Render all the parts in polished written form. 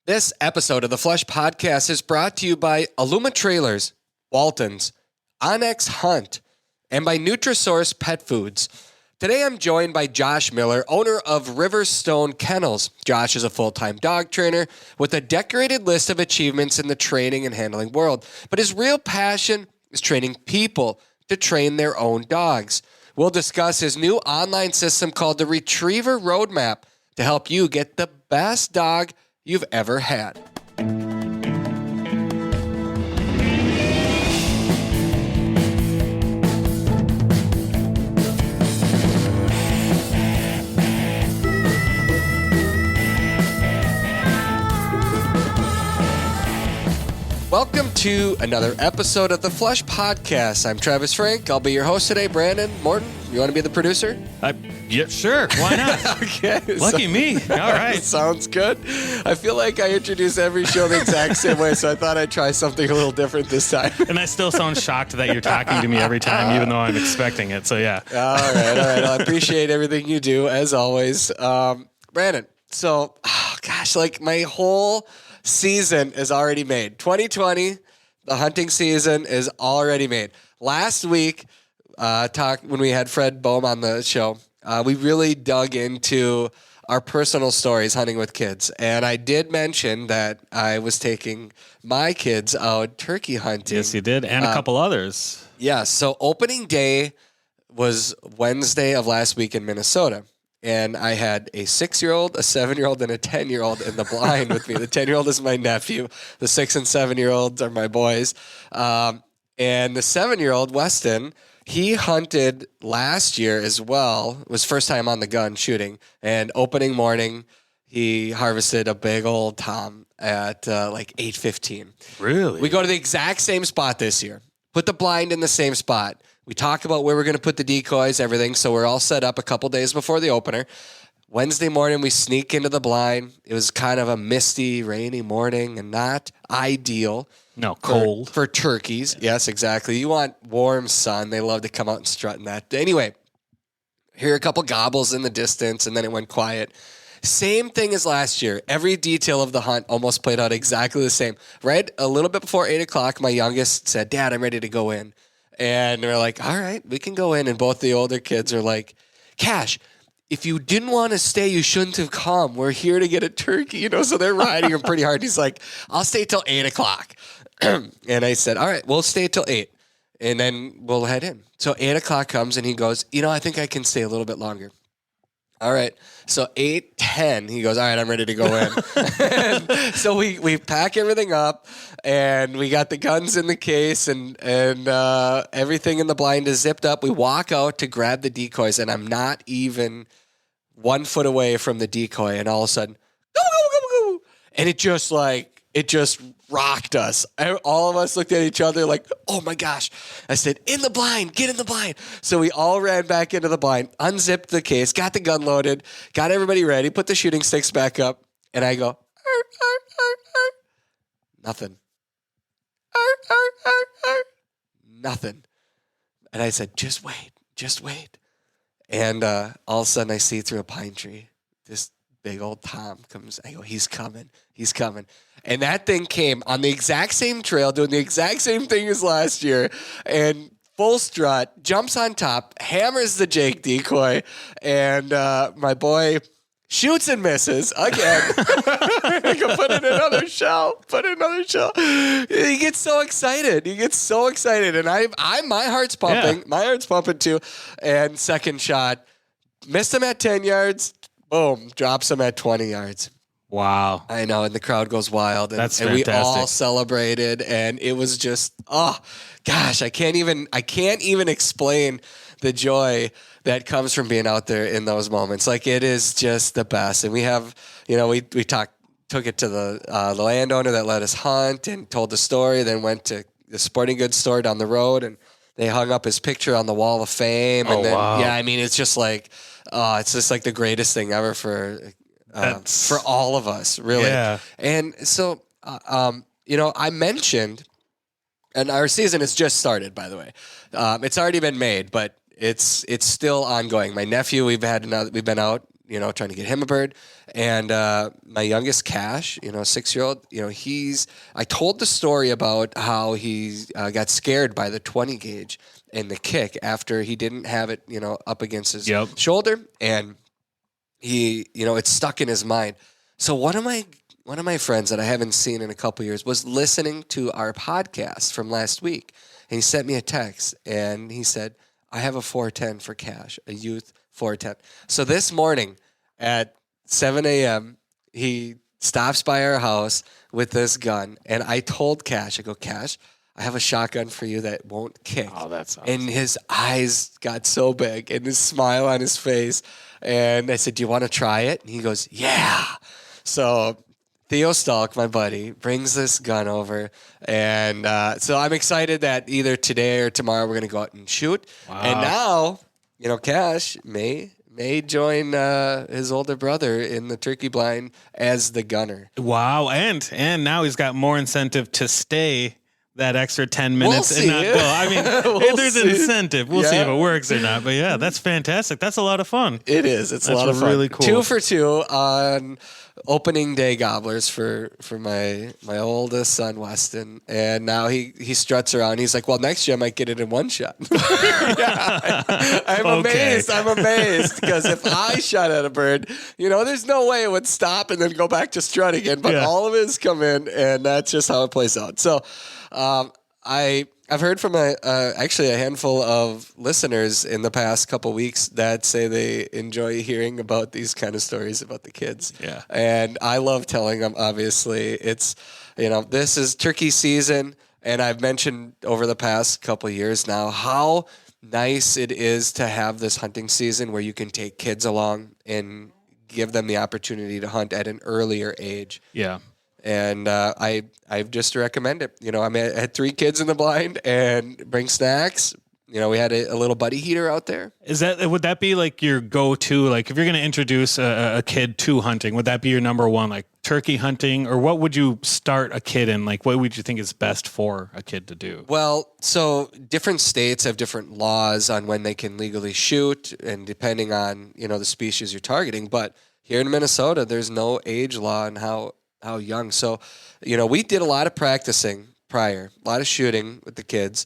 This episode of the Flush Podcast is brought to you by Aluma Trailers, Waltons, Onyx Hunt, and by Nutrisource Pet Foods. Today I'm joined by Josh Miller, owner of River Stone Kennels. Josh is a full-time dog trainer with a decorated list of achievements in the training and handling world, but his real passion is training people to train their own dogs. We'll discuss his new online system called the Retriever Roadmap to help you get the best dog you've ever had. Welcome to another episode of the Flush Podcast. I'm Travis Frank. I'll be your host today. Brandon Morton, you want to be the producer? Yeah, sure. Why not? Okay. Lucky me. All right. Sounds good. I feel like I introduce every show the exact same way, so I thought I'd try something a little different this time. And I still sound shocked that you're talking to me every time, even though I'm expecting it. So, yeah. All right. I appreciate everything you do, as always. Brandon, so, my whole season is already made. 2020, the hunting season is already made. Last week, when we had Fred Boehm on the show, we really dug into our personal stories hunting with kids. And I did mention that I was taking my kids out turkey hunting. Yes, you did. And a couple others. Yeah. So opening day was Wednesday of last week in Minnesota. And I had a 6-year-old, a 7-year-old, and a 10-year-old in the blind with me. The 10-year-old is my nephew. The 6 and 7-year-olds are my boys. And the 7-year-old, Weston, he hunted last year as well. It was first time on the gun shooting. And opening morning, he harvested a big old tom at 8:15. Really? We go to the exact same spot this year. Put the blind in the same spot. We talk about where we're going to put the decoys, everything. So we're all set up a couple days before the opener. Wednesday morning, we sneak into the blind. It was kind of a misty, rainy morning and not ideal. No, cold. For turkeys. Yes, exactly. You want warm sun. They love to come out and strut in that. Anyway, hear a couple gobbles in the distance, and then it went quiet. Same thing as last year. Every detail of the hunt almost played out exactly the same. Right a little bit before 8 o'clock, my youngest said, "Dad, I'm ready to go in." And we're like, all right, we can go in. And both the older kids are like, "Cash, if you didn't want to stay, you shouldn't have come. We're here to get a turkey." So they're riding him pretty hard. He's like, "I'll stay till 8 o'clock. And I said, all right, we'll stay till 8 and then we'll head in. So 8 o'clock comes and he goes, I think I can stay a little bit longer. All right. So 8:10, he goes, all right, I'm ready to go in. So we pack everything up and we got the guns in the case and everything in the blind is zipped up. We walk out to grab the decoys and I'm not even 1 foot away from the decoy. And all of a sudden, go, go, go, go. And it just rocked us. All of us looked at each other like, oh my gosh. I said, in the blind, get in the blind. So we all ran back into the blind, unzipped the case, got the gun loaded, got everybody ready, put the shooting sticks back up, and I go, arr, arr, arr, arr. Nothing. Arr, arr, arr, arr. Nothing. And I said, just wait. And all of a sudden I see through a pine tree, this big old tom comes. I go, he's coming. And that thing came on the exact same trail, doing the exact same thing as last year, and full strut, jumps on top, hammers the Jake decoy, and my boy shoots and misses again. I can put in another shell. He gets so excited. And my heart's pumping. Yeah. My heart's pumping too. And second shot, missed him at 10 yards. Boom, drops him at 20 yards. Wow. I know, and the crowd goes wild. And, That's and fantastic. we all celebrated, and it was just, oh, gosh, I can't even explain the joy that comes from being out there in those moments. Like, it is just the best. And we have, we took it to the landowner that let us hunt and told the story, then went to the sporting goods store down the road, and they hung up his picture on the wall of fame. And then, wow. Yeah, I mean, it's just like, it's just like the greatest thing ever for all of us, really. Yeah. And so, I mentioned, and our season has just started, by the way. It's already been made, but it's still ongoing. My nephew, we've been out, trying to get him a bird. And my youngest Cash, 6-year-old, I told the story about how he got scared by the 20 gauge and the kick after he didn't have it, up against his shoulder, and he, it stuck in his mind. So one of my friends that I haven't seen in a couple years was listening to our podcast from last week, and he sent me a text, and he said, I have a 410 for Cash, a youth 410. So this morning at 7 a.m., he stops by our house with this gun, and I told Cash, I go, Cash, I have a shotgun for you that won't kick. Oh, that's awesome. And his eyes got so big and his smile on his face. And I said, do you want to try it? And he goes, yeah. So Theo Stalk, my buddy, brings this gun over. And so I'm excited that either today or tomorrow we're going to go out and shoot. Wow. And now, Cash may join his older brother in the turkey blind as the gunner. Wow. And now he's got more incentive to stay that extra 10 minutes and not go. I mean, there's an incentive. We'll see if it works or not. But yeah, that's fantastic. That's a lot of fun. It is. It's a lot of fun. Really cool. 2 for 2 on opening day gobblers for my oldest son, Weston. And now he struts around. He's like, well, next year I might get it in one shot. I'm amazed. I'm amazed. Because if I shot at a bird, there's no way it would stop and then go back to strut again. But all of his come in, and that's just how it plays out. So I've heard from actually a handful of listeners in the past couple weeks that say they enjoy hearing about these kind of stories about the kids. Yeah. And I love telling them, obviously. It's, this is turkey season, and I've mentioned over the past couple of years now how nice it is to have this hunting season where you can take kids along and give them the opportunity to hunt at an earlier age. Yeah. And I just recommend it. I had 3 kids in the blind and bring snacks. We had a little buddy heater out there. Would that be like your go-to? Like if you're going to introduce a kid to hunting, would that be your number one, like turkey hunting, or what would you start a kid in? Like what would you think is best for a kid to do? Well, so different states have different laws on when they can legally shoot, and depending on, the species you're targeting. But here in Minnesota, there's no age law on how young. So, we did a lot of practicing prior, a lot of shooting with the kids.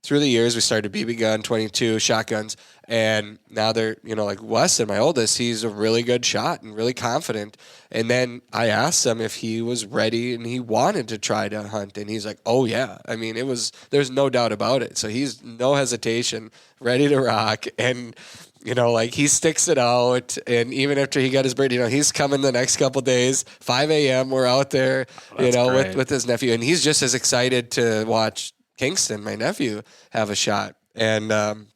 Through the years, we started BB gun, 22, shotguns, and now they're, like Weston, my oldest, he's a really good shot and really confident. And then I asked him if he was ready and he wanted to try to hunt, and he's like, oh yeah. I mean, there's no doubt about it. So he's no hesitation, ready to rock. And he sticks it out, and even after he got his bird, he's coming the next couple days. 5 a.m. We're out there, with his nephew, and he's just as excited to watch Kingston, my nephew, have a shot. And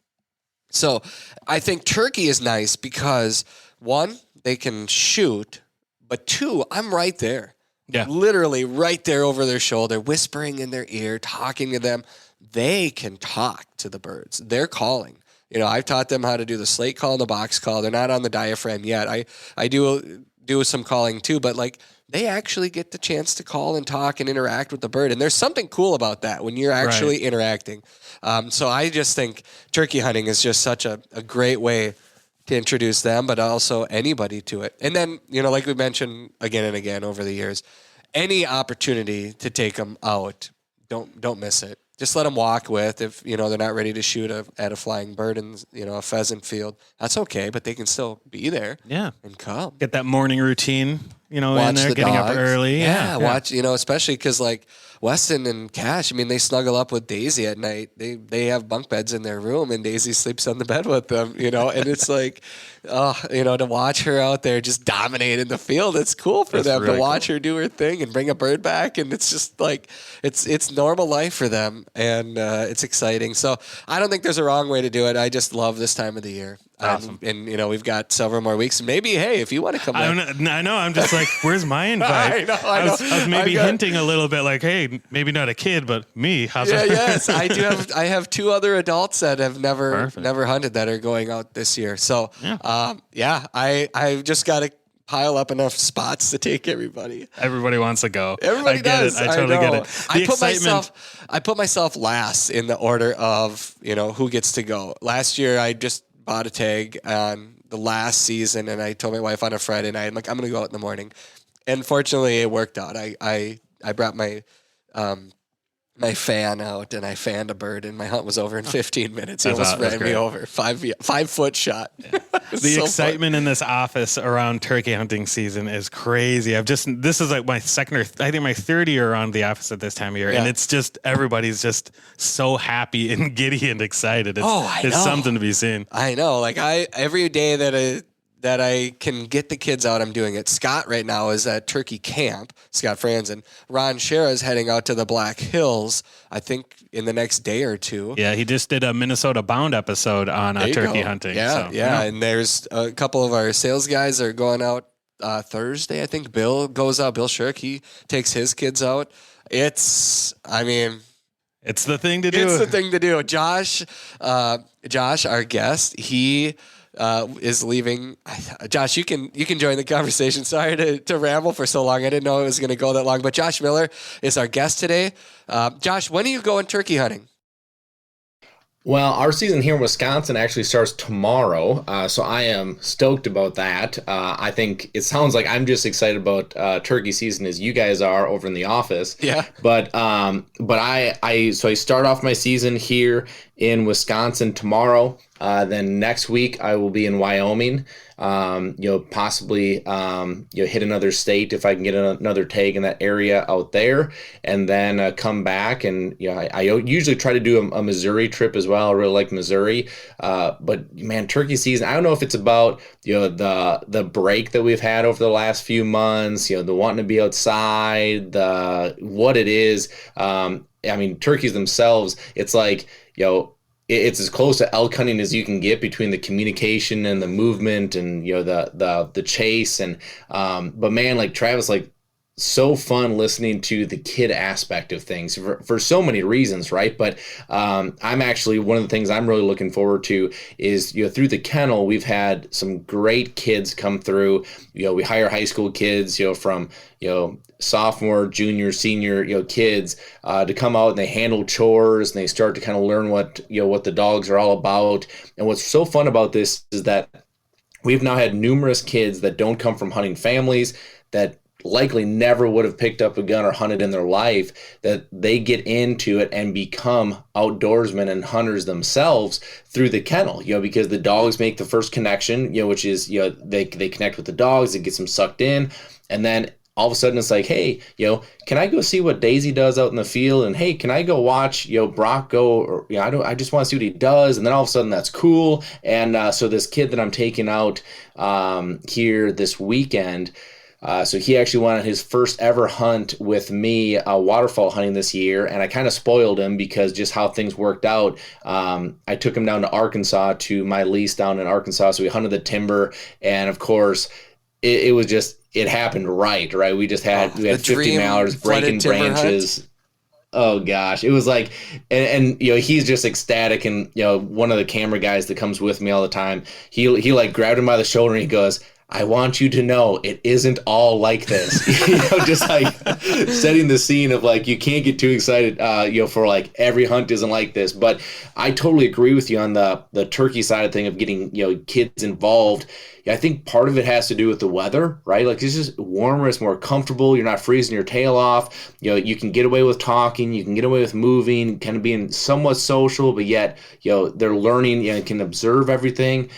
so I think turkey is nice because 1, they can shoot, but 2, I'm right there. Yeah, literally right there over their shoulder, whispering in their ear, talking to them. They can talk to the birds. They're calling. I've taught them how to do the slate call and the box call. They're not on the diaphragm yet. I do some calling too, but they actually get the chance to call and talk and interact with the bird. And there's something cool about that when you're actually interacting. So I just think turkey hunting is just such a great way to introduce them, but also anybody to it. And then, like we mentioned again and again over the years, any opportunity to take them out, don't miss it. Just let them walk with. If they're not ready to shoot at a flying bird in a pheasant field, that's okay. But they can still be there. Yeah, and come get that morning routine. Watch in there, getting dogs. Up early. Yeah, watch. Especially because Weston and Cash, they snuggle up with Daisy at night. They have bunk beds in their room, and Daisy sleeps on the bed with them. And it's to watch her out there just dominating the field. It's cool for them really to watch her do her thing and bring a bird back, and it's just it's normal life for them, and it's exciting. So I don't think there's a wrong way to do it. I just love this time of the year. Awesome. And we've got several more weeks. Maybe, hey, if you want to come back. I know. I'm just like, where's my invite? I know. I was maybe hinting a little bit like, hey, maybe not a kid, but me. Yes, I do have. I have 2 other adults that have never hunted that are going out this year. So, I've just got to pile up enough spots to take everybody. Everybody wants to go. Everybody does. I totally get it. I put myself last in the order of who gets to go. Last year, I just bought a tag on the last season, and I told my wife on a Friday night, I'm like, I'm going to go out in the morning. And fortunately, it worked out. I brought my fan out and I fanned a bird, and my hunt was over in 15 minutes. He almost ran me over. 5-foot shot. Yeah. The excitement in this office around turkey hunting season is crazy. This is like my second or I think my third year around the office at this time of year. Yeah. And it's just, everybody's just so happy and giddy and excited. It's something to be seen. I know. Like every day that I can get the kids out, I'm doing it. Scott right now is at turkey camp, Scott Franzen. Ron Shera is heading out to the Black Hills, I think in the next day or two. Yeah, he just did a Minnesota Bound episode on turkey hunting. Yeah, so, yeah. And there's a couple of our sales guys are going out Thursday. I think Bill goes out. Bill Shirk, he takes his kids out. It's the thing to do. It's the thing to do. Josh, our guest, he is leaving. Josh, you can join the conversation. Sorry to ramble for so long. I didn't know it was going to go that long. But Josh Miller is our guest today. Josh, when are you going turkey hunting? Well, our season here in Wisconsin actually starts tomorrow, so I am stoked about that. I think it sounds like I'm just excited about turkey season as you guys are over in the office. Yeah. But I start off my season here in Wisconsin tomorrow. Then next week I will be in Wyoming. Possibly hit another state if I can get another tag in that area out there, and then come back. And I usually try to do a Missouri trip as well. I really like Missouri, but man, turkey season, I don't know if it's about the break that we've had over the last few months, the wanting to be outside, what it is. Turkeys themselves, it's like it's as close to elk hunting as you can get between the communication and the movement and the chase but man, like Travis, like so fun listening to the kid aspect of things for so many reasons, right? But I'm actually, one of the things I'm really looking forward to is through the kennel we've had some great kids come through. We hire high school kids from sophomore, junior, senior kids to come out, and they handle chores and they start to kind of learn what the dogs are all about. And what's so fun about this is that we've now had numerous kids that don't come from hunting families, that likely never would have picked up a gun or hunted in their life, that they get into it and become outdoorsmen and hunters themselves through the kennel, because the dogs make the first connection, which is, they connect with the dogs, it gets them sucked in, and then all of a sudden it's like, hey, can I go see what Daisy does out in the field? And hey, can I go watch, Brock go? Or, I just want to see what he does. And then all of a sudden that's cool. And so this kid that I'm taking out here this weekend, so he actually went on his first ever hunt with me, waterfowl hunting this year, and I kind of spoiled him because just how things worked out. I took him down to Arkansas to my lease down in Arkansas, so we hunted the timber, and of course, it happened right? We just had 50 mallards breaking branches. Hunt. Oh gosh, it was like, and he's just ecstatic, and one of the camera guys that comes with me all the time, he like grabbed him by the shoulder and he goes, I want you to know it isn't all like this. Just like setting the scene of like, you can't get too excited, for like every hunt isn't like this. But I totally agree with you on the turkey side of thing of getting, kids involved. I think part of it has to do with the weather, right? Like it's just warmer, it's more comfortable. You're not freezing your tail off. You can get away with talking, you can get away with moving, kind of being somewhat social, but yet, they're learning and can observe everything.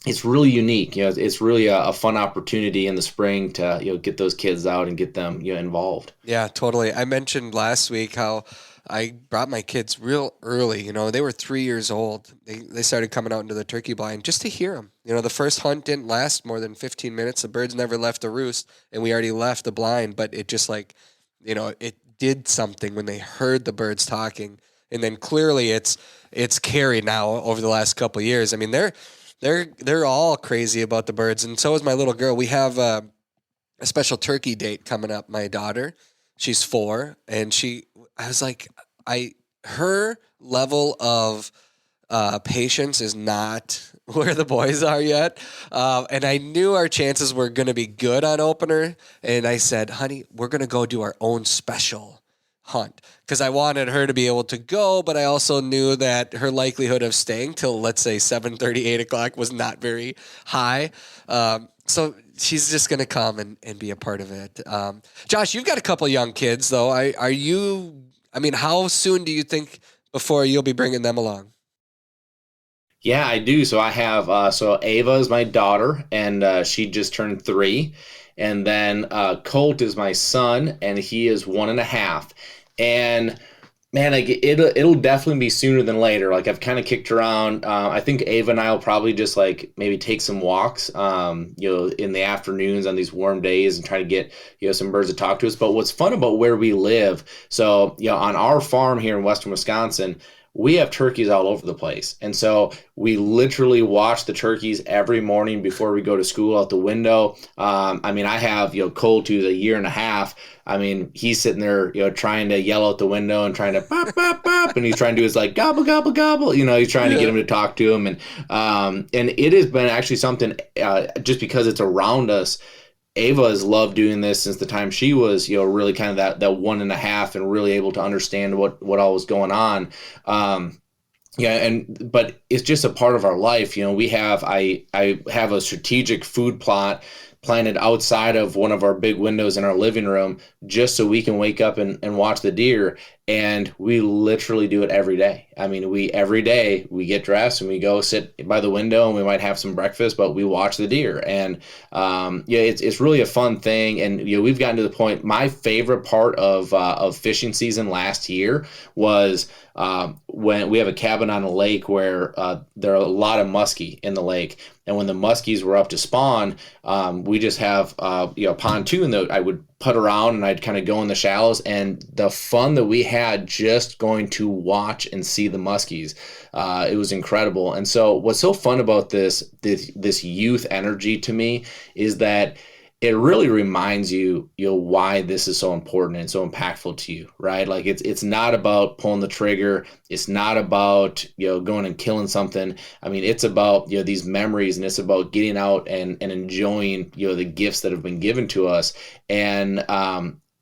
It's really unique. It's really a fun opportunity in the spring to get those kids out and get them involved. Yeah, totally. I mentioned last week how I brought my kids real early. They were 3 years old. They started coming out into the turkey blind just to hear them. The first hunt didn't last more than 15 minutes. The birds never left the roost, and we already left the blind. But it just it did something when they heard the birds talking, and then clearly it's carried now over the last couple of years. I mean, they're all crazy about the birds, and so is my little girl. We have a special turkey date coming up. My daughter, she's 4, and her level of patience is not where the boys are yet, and I knew our chances were going to be good on opener, and I said, honey, we're going to go do our own special hunt because I wanted her to be able to go, but I also knew that her likelihood of staying till, let's say, 7:30, 8 o'clock was not very high. So she's just going to come and be a part of it. Josh, you've got a couple young kids, though. How soon do you think before you'll be bringing them along? Yeah, I do. So I have so Ava is my daughter, and she just turned 3, and then Colt is my son, and he is 1.5. And man, like it'll definitely be sooner than later. Like I've kind of kicked around. I think Ava and I will probably just like maybe take some walks, in the afternoons on these warm days and try to get some birds to talk to us. But what's fun about where we live, so on our farm here in western Wisconsin, we have turkeys all over the place. And so we literally watch the turkeys every morning before we go to school out the window. I have, Colt, who's 1.5 years. He's sitting there, trying to yell out the window and trying to pop, pop, pop. And he's trying to do his like gobble, gobble, gobble. He's trying to get him to talk to him. And it has been actually something, just because it's around us. Ava has loved doing this since the time she was, really kind of that 1.5 and really able to understand what all was going on. But it's just a part of our life. I have a strategic food plot planted outside of one of our big windows in our living room just so we can wake up and watch the deer. And we literally do it every day. Every day we get dressed and we go sit by the window and we might have some breakfast, but we watch the deer. And it's really a fun thing. And we've gotten to the point. My favorite part of fishing season last year was when we have a cabin on a lake where there are a lot of muskie in the lake. And when the muskies were up to spawn, we just have a pontoon that I would put around and I'd kind of go in the shallows, and the fun that we had just going to watch and see the muskies, it was incredible. And so what's so fun about this youth energy to me is that it really reminds you, why this is so important and so impactful to you, right? Like it's not about pulling the trigger. It's not about, going and killing something. It's about, these memories, and it's about getting out and enjoying, the gifts that have been given to us. And,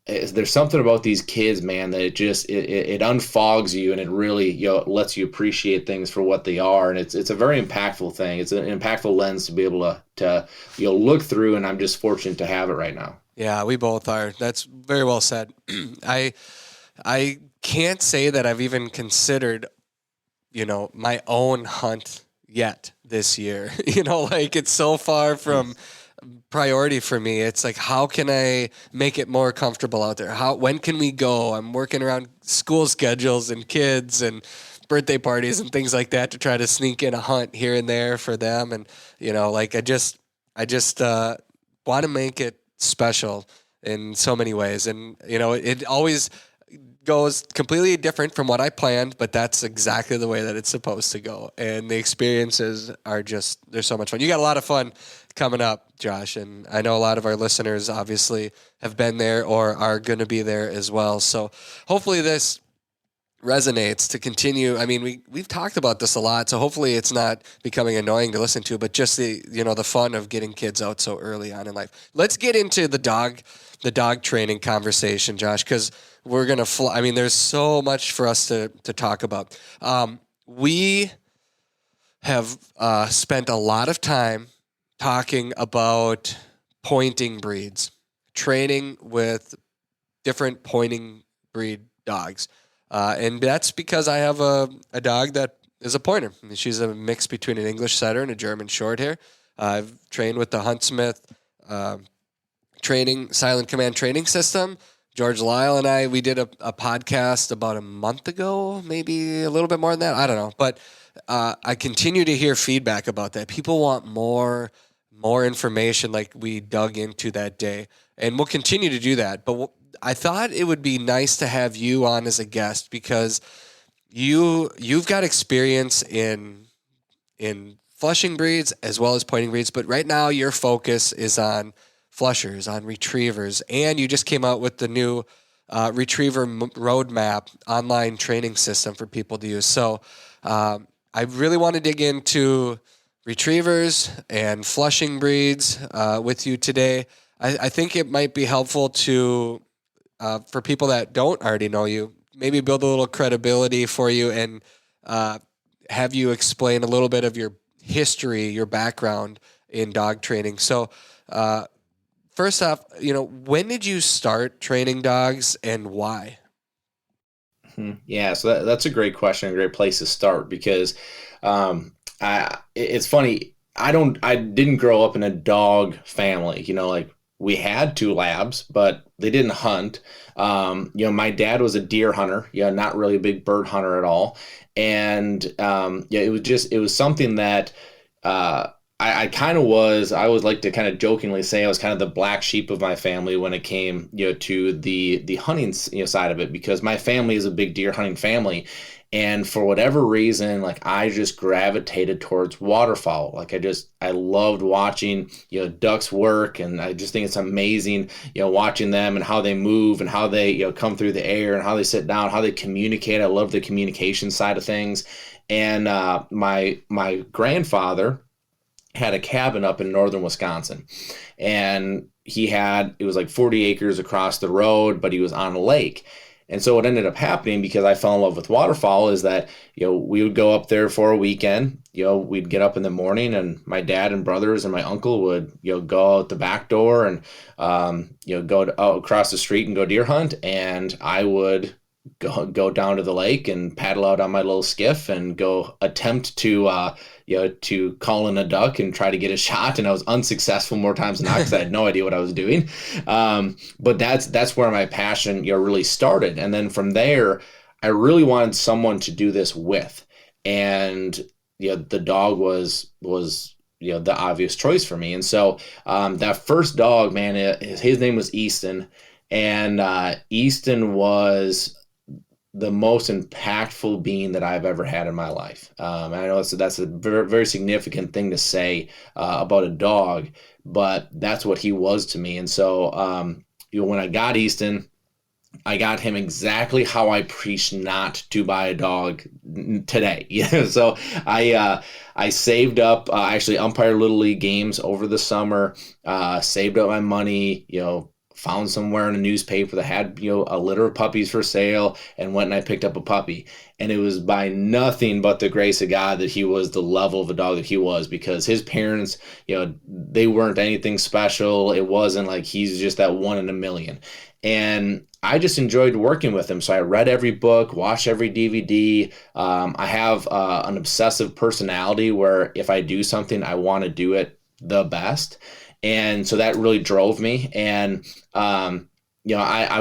there's something about these kids, man, that it unfogs you, and it really, lets you appreciate things for what they are. And it's a very impactful thing. It's an impactful lens to be able to look through. And I'm just fortunate to have it right now. Yeah, we both are. That's very well said. I can't say that I've even considered, my own hunt yet this year. It's so far from priority for me. It's like, how can I make it more comfortable out there? When can we go? I'm working around school schedules and kids and birthday parties and things like that to try to sneak in a hunt here and there for them. And, I just want to make it special in so many ways. And, it always goes completely different from what I planned, but that's exactly the way that it's supposed to go. And the experiences they're so much fun. You got a lot of fun coming up, Josh, and I know a lot of our listeners obviously have been there or are going to be there as well. So hopefully this resonates to continue. We've talked about this a lot, so hopefully it's not becoming annoying to listen to, but just the fun of getting kids out so early on in life. Let's get into the dog training conversation, Josh, because we're going to fly. There's so much for us to talk about. We have spent a lot of time talking about pointing breeds, training with different pointing breed dogs. And that's because I have a dog that is a pointer. She's a mix between an English setter and a German shorthair. I've trained with the Huntsmith Silent Command training system. George Lyle and we did a podcast about a month ago, maybe a little bit more than that. I don't know. But I continue to hear feedback about that. People want more information like we dug into that day. And we'll continue to do that. But I thought it would be nice to have you on as a guest because you've got experience in flushing breeds as well as pointing breeds. But right now your focus is on flushers, on retrievers, and you just came out with the new retriever roadmap online training system for people to use. So I really want to dig into retrievers and flushing breeds with you today. I think it might be helpful to for people that don't already know you, maybe build a little credibility for you and have you explain a little bit of your history, your background in dog training. So, first off, when did you start training dogs and why? Yeah, so that's a great question, a great place to start because it's funny. I didn't grow up in a dog family. Like we had two labs, but they didn't hunt. My dad was a deer hunter. Not really a big bird hunter at all. And it was something that I kind of was. I always like to kind of jokingly say I was kind of the black sheep of my family when it came, to the hunting, side of it, because my family is a big deer hunting family. And for whatever reason, like I just gravitated towards waterfowl. Like I loved watching, ducks work. And I just think it's amazing, watching them and how they move and how they, come through the air and how they sit down, how they communicate. I love the communication side of things. And my grandfather had a cabin up in northern Wisconsin, and it was like 40 acres across the road, but he was on a lake. And so what ended up happening, because I fell in love with waterfowl, is that, we would go up there for a weekend. We'd get up in the morning and my dad and brothers and my uncle would, go out the back door and, go out across the street and go deer hunt. And I would go down to the lake and paddle out on my little skiff and go attempt to call in a duck and try to get a shot. And I was unsuccessful more times than not because I had no idea what I was doing. But that's where my passion, really started. And then from there, I really wanted someone to do this with. And, the dog was the obvious choice for me. And so that first dog, man, his name was Easton. And Easton was the most impactful being that I've ever had in my life. And I know that's a very, very significant thing to say about a dog, but that's what he was to me. And so, when I got Easton, I got him exactly how I preach not to buy a dog today. So I saved up, actually umpired Little League games over the summer, saved up my money, found somewhere in a newspaper that had, a litter of puppies for sale, and went and I picked up a puppy. And it was by nothing but the grace of God that he was the level of a dog that he was, because his parents, they weren't anything special. It wasn't like he's just that one in a million. And I just enjoyed working with him. So I read every book, watched every DVD. I have an obsessive personality where if I do something, I want to do it the best. And so that really drove me. And, I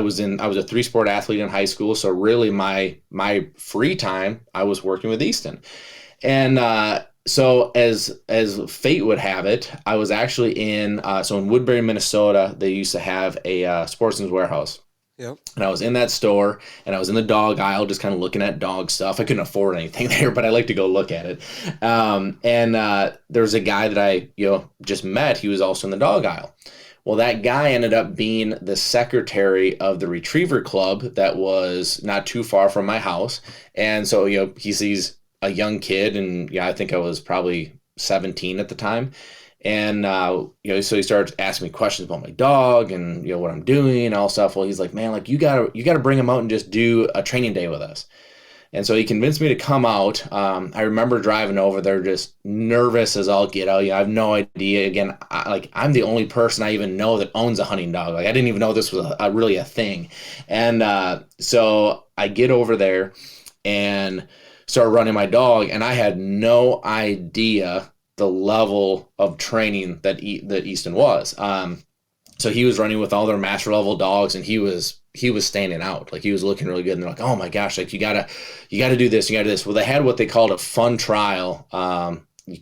was a 3-sport athlete in high school. So really my free time, I was working with Easton. And, so as fate would have it, I was actually in Woodbury, Minnesota, they used to have a Sportsman's Warehouse. Yep. And I was in that store and I was in the dog aisle just kind of looking at dog stuff. I couldn't afford anything there, but I like to go look at it. There was a guy that I just met. He was also in the dog aisle. Well, that guy ended up being the secretary of the Retriever Club that was not too far from my house. And so, he sees a young kid, and I think I was probably 17 at the time. And, so he starts asking me questions about my dog and, what I'm doing and all stuff. Well, he's like, man, like you gotta bring him out and just do a training day with us. And so he convinced me to come out. I remember driving over there just nervous as all get out. I have no idea. Again, I'm the only person I even know that owns a hunting dog. Like I didn't even know this was really a thing. And so I get over there and start running my dog, and I had no idea the level of training that Easton was. So he was running with all their master level dogs, and he was standing out. Like he was looking really good. And they're like, oh my gosh, like you gotta do this, you gotta do this. Well, they had what they called a fun trial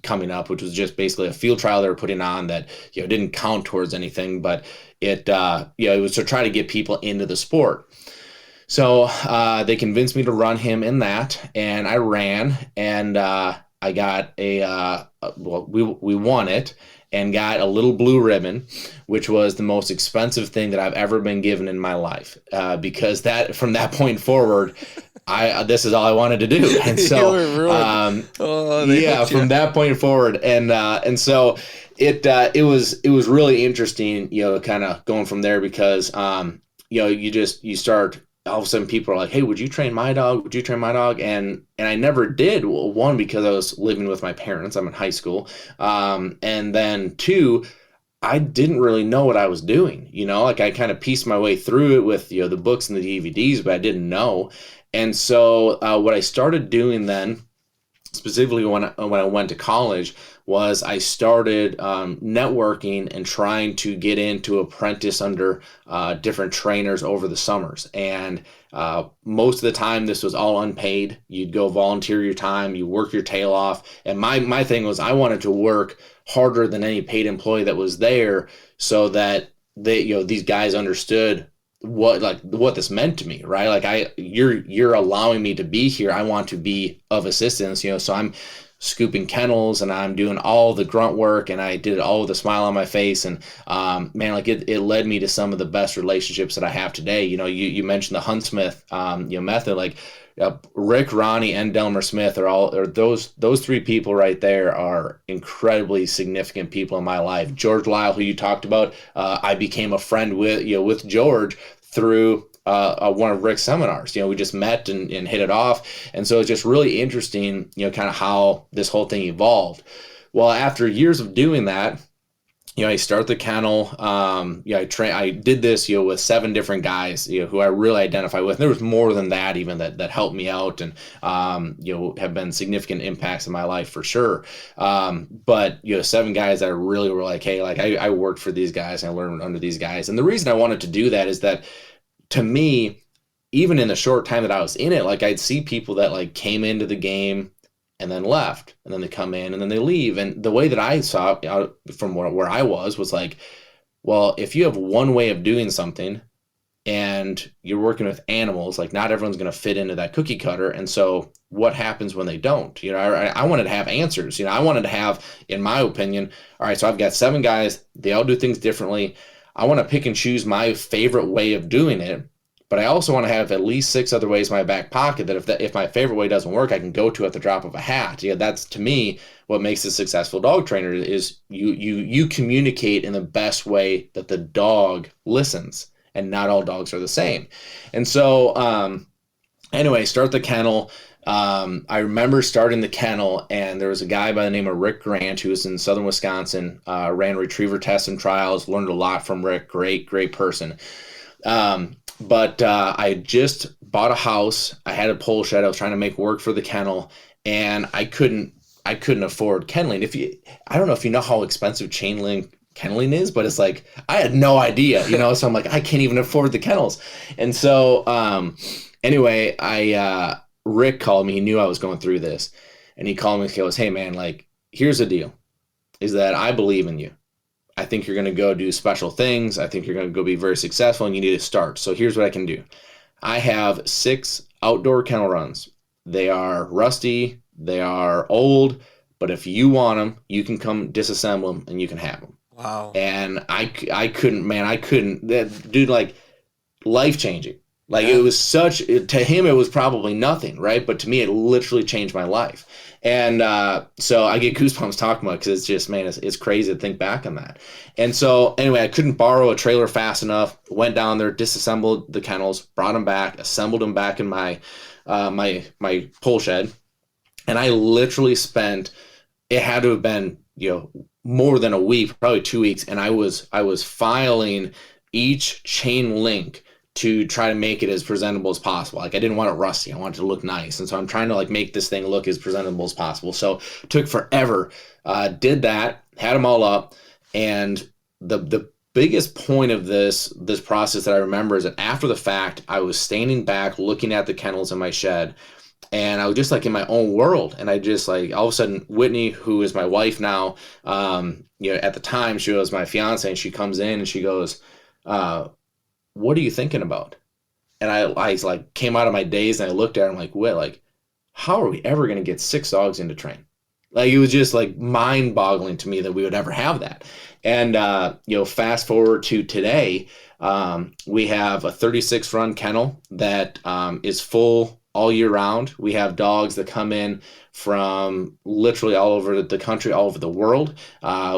coming up, which was just basically a field trial they were putting on that didn't count towards anything, but it was to try to get people into the sport. So they convinced me to run him in that, and I ran, and I got we won it and got a little blue ribbon, which was the most expensive thing that I've ever been given in my life, because from that point forward, this is all I wanted to do. And so, from that point forward, and so it was really interesting, kind of going from there, because you start, all of a sudden people are like, hey, would you train my dog? Would you train my dog? And I never did. Well, one, because I was living with my parents. I'm in high school. And then two, I didn't really know what I was doing. Like I kind of pieced my way through it with, the books and the DVDs, but I didn't know. And so what I started doing then, specifically when I went to college, was I started networking and trying to get into apprentice under different trainers over the summers. And most of the time, this was all unpaid. You'd go volunteer your time, you work your tail off. And my thing was, I wanted to work harder than any paid employee that was there, so that these guys understood what this meant to me, right? Like you're allowing me to be here. I want to be of assistance, so I'm scooping kennels and I'm doing all the grunt work, and I did it all with a smile on my face. And man, like it led me to some of the best relationships that I have today. You mentioned the Huntsmith method. Like Rick, Ronnie, and Delmer Smith are those three people right there are incredibly significant people in my life. George Lyle, who you talked about, I became a friend with George through one of Rick's seminars. We just met and hit it off. And so it's just really interesting, kind of how this whole thing evolved. Well, after years of doing that, I start the kennel. I did this, with 7 different guys, who I really identify with. And there was more than that even that helped me out and, have been significant impacts in my life for sure. But 7 guys that really were like, hey, like I worked for these guys and I learned under these guys. And the reason I wanted to do that is that, to me, even in the short time that I was in it, like I'd see people that like came into the game and then left, and then they come in and then they leave. And the way that I saw it out from where I was like, well, if you have one way of doing something and you're working with animals, like not everyone's going to fit into that cookie cutter. And so what happens when they don't? I wanted to have answers. I wanted to have, in my opinion, all right, so I've got 7 guys, they all do things differently. I want to pick and choose my favorite way of doing it. But I also want to have at least 6 other ways in my back pocket that if my favorite way doesn't work, I can go to at the drop of a hat. That's, to me, what makes a successful dog trainer is you communicate in the best way that the dog listens, and not all dogs are the same. And so anyway, start the kennel. I remember starting the kennel, and there was a guy by the name of Rick Grant, who was in southern Wisconsin, ran retriever tests and trials, learned a lot from Rick. Great person. But I just bought a house. I had a pole shed. I was trying to make work for the kennel, and I couldn't afford kenneling. I don't know if you know how expensive chain link kenneling is, but it's like I had no idea, So I'm like, I can't even afford the kennels. And so anyway, Rick called me. He knew I was going through this, and he called me and he goes, "Hey man, like here's the deal, is that I believe in you. I think you're going to go do special things. I think you're going to go be very successful, and you need to start. So here's what I can do. I have 6 outdoor kennel runs. They are rusty. They are old. But if you want them, you can come disassemble them and you can have them." Wow. And I couldn't, that dude, like life changing. Like Yeah. it was to him, it was probably nothing, right? But to me, it literally changed my life. And so I get goosebumps talking about it, because it's just, man, it's crazy to think back on that. And so anyway, I couldn't borrow a trailer fast enough. Went down there, disassembled the kennels, brought them back, assembled them back in my my pole shed. And I literally spent, it had to have been, more than a week, probably 2 weeks. And I was filing each chain link to try to make it as presentable as possible. Like I didn't want it rusty. I wanted it to look nice. And so I'm trying to like make this thing look as presentable as possible. So took forever. Did that, had them all up. And the biggest point of this process that I remember is that after the fact, I was standing back looking at the kennels in my shed, and I was just like in my own world. And I just like, all of a sudden, Whitney, who is my wife now, at the time she was my fiance, and she comes in and she goes, "What are you thinking about?" And I like came out of my daze, and I looked at her, I'm like, "What? Like, how are we ever going to get 6 dogs into train?" Like, it was just like mind boggling to me that we would ever have that. And, fast forward to today, we have a 36 run kennel that is full all year round. We have dogs that come in from literally all over the country, all over the world.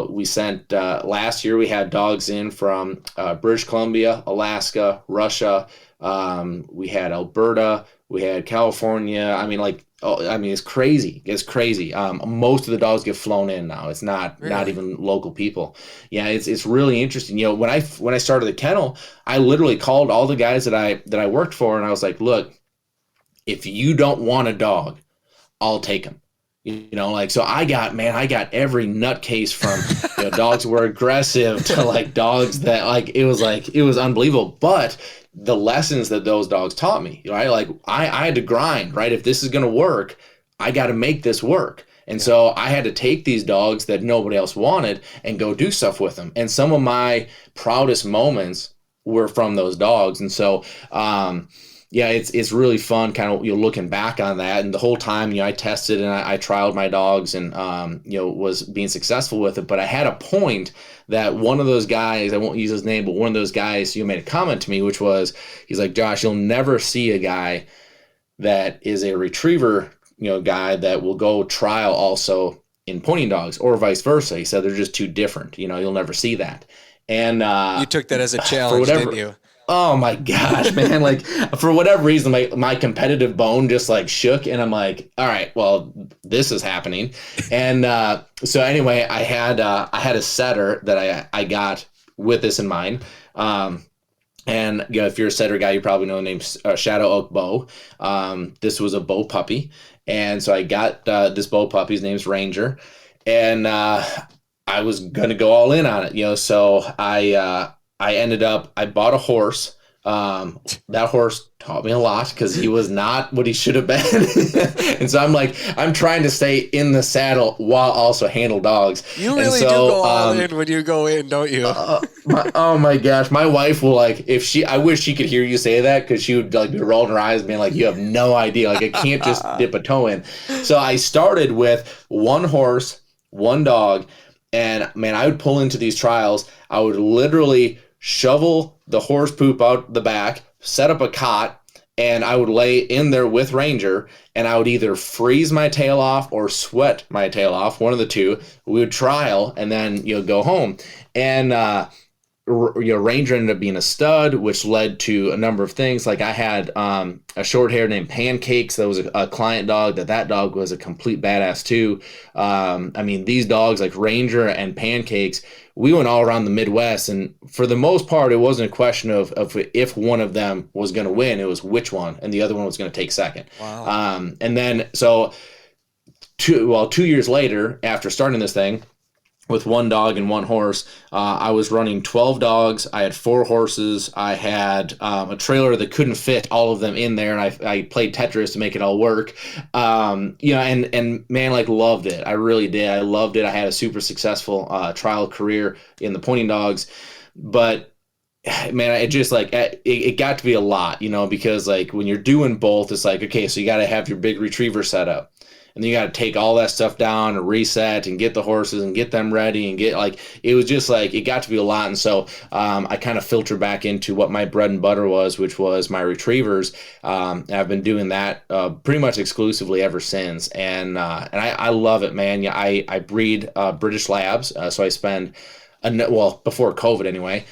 We sent last year. We had dogs in from British Columbia, Alaska, Russia. We had Alberta. We had California. I mean, like, oh, I mean, it's crazy. It's crazy. Most of the dogs get flown in now. It's not Really? even local people. Yeah, it's really interesting. You know, when I started the kennel, I literally called all the guys that I worked for, and I was like, look, if you don't want a dog, I'll take him. You know, like, so I got every nutcase from, you know, dogs were aggressive to like dogs that like, it was unbelievable. But the lessons that those dogs taught me, right? Like I had to grind, right? If this is going to work, I got to make this work. And so I had to take these dogs that nobody else wanted and go do stuff with them. And some of my proudest moments were from those dogs. And so, yeah, it's really fun kind of, you know, looking back on that. And the whole time, you know, I tested and I trialed my dogs and, you know, was being successful with it. But I had a point that one of those guys, I won't use his name, but one of those guys, you made a comment to me, which was, he's like, Josh, you'll never see a guy that is a retriever, you know, guy that will go trial also in pointing dogs or vice versa. He said they're just too different. You know, you'll never see that. And You took that as a for challenge, whatever, didn't you? oh my gosh, man. Like for whatever reason, my competitive bone just like shook and I'm like, all right, well, this is happening. And so anyway, I had a setter that I got with this in mind. And you know, if you're a setter guy, you probably know the name Shadow Oak Bow. This was a bow puppy. And so I got this bow puppy. His name's Ranger. And I was going to go all in on it, you know, so I ended up, I bought a horse. That horse taught me a lot because he was not what he should have been. And so I'm like, I'm trying to stay in the saddle while also handle dogs. You really do go all in when you go in, don't you? Oh my gosh, my wife will like, I wish she could hear you say that because she would like be rolling her eyes being like, you have no idea. Like I can't just dip a toe in. So I started with one horse, one dog, and man, I would pull into these trials. I would literally shovel the horse poop out the back, set up a cot, and I would lay in there with Ranger, and I would either freeze my tail off or sweat my tail off, one of the two. We would trial and then, you know, go home. And you know, Ranger ended up being a stud, which led to a number of things. Like I had a short hair named Pancakes that was a client dog. That dog was a complete badass too. I mean, these dogs like Ranger and Pancakes, we went all around the Midwest, and for the most part, it wasn't a question of if one of them was going to win. It was which one, and the other one was going to take second. Wow. And then so 2 years later, after starting this thing, with one dog and one horse, I was running 12 dogs. I had 4 horses. I had a trailer that couldn't fit all of them in there, and I played Tetris to make it all work. You know, and man, like loved it. I really did. I loved it. I had a super successful trial career in the pointing dogs, but man, it just like it got to be a lot, you know, because like when you're doing both, it's like, okay, so you got to have your big retriever set up. And then you got to take all that stuff down and reset and get the horses and get them ready and get like, it was just like, it got to be a lot. And so I kind of filtered back into what my bread and butter was, which was my retrievers. And I've been doing that pretty much exclusively ever since. And I love it, man. Yeah, I breed British Labs. So I spend, before COVID anyway,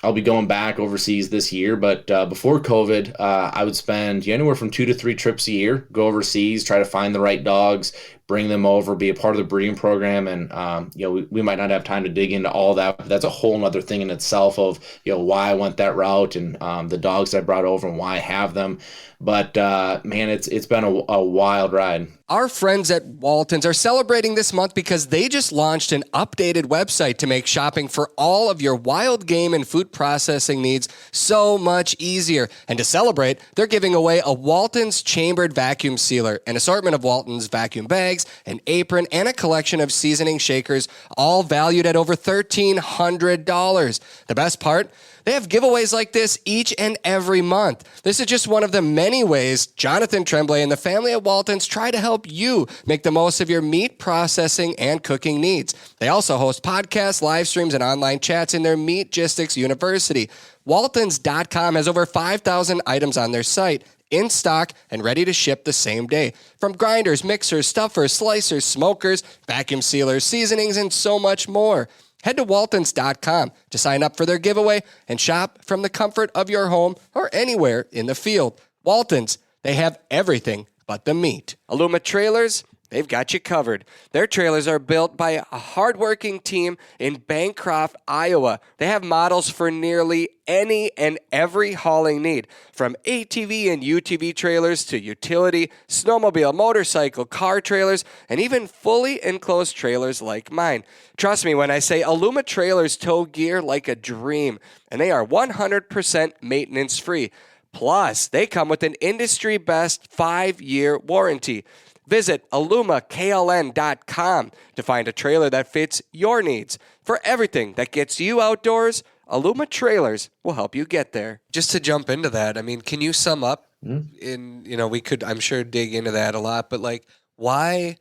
I'll be going back overseas this year, but before COVID, I would spend anywhere from 2 to 3 trips a year, go overseas, try to find the right dogs, bring them over, be a part of the breeding program. And, you know, we might not have time to dig into all that, but that's a whole other thing in itself of, you know, why I went that route and the dogs I brought over and why I have them. But man, it's been a wild ride. Our friends at Waltons are celebrating this month because they just launched an updated website to make shopping for all of your wild game and food processing needs so much easier. And to celebrate, they're giving away a Waltons chambered vacuum sealer, an assortment of Waltons vacuum bags, an apron, and a collection of seasoning shakers, all valued at over $1,300. The best part? They have giveaways like this each and every month. This is just one of the many ways Jonathan Tremblay and the family at Waltons try to help you make the most of your meat processing and cooking needs. They also host podcasts, live streams, and online chats in their Meatgistics University. Waltons.com has over 5,000 items on their site, in stock and ready to ship the same day. From grinders, mixers, stuffers, slicers, smokers, vacuum sealers, seasonings, and so much more. Head to Waltons.com to sign up for their giveaway and shop from the comfort of your home or anywhere in the field. Waltons, they have everything but the meat. Aluma Trailers, they've got you covered. Their trailers are built by a hardworking team in Bancroft, Iowa. They have models for nearly any and every hauling need, from ATV and UTV trailers to utility, snowmobile, motorcycle, car trailers, and even fully enclosed trailers like mine. Trust me when I say Aluma Trailers tow gear like a dream, and they are 100% maintenance free. Plus, they come with an industry best 5-year warranty. Visit alumakln.com to find a trailer that fits your needs. For everything that gets you outdoors, Aluma Trailers will help you get there. Just to jump into that, I mean, can you sum up we could, I'm sure, dig into that a lot, but like, why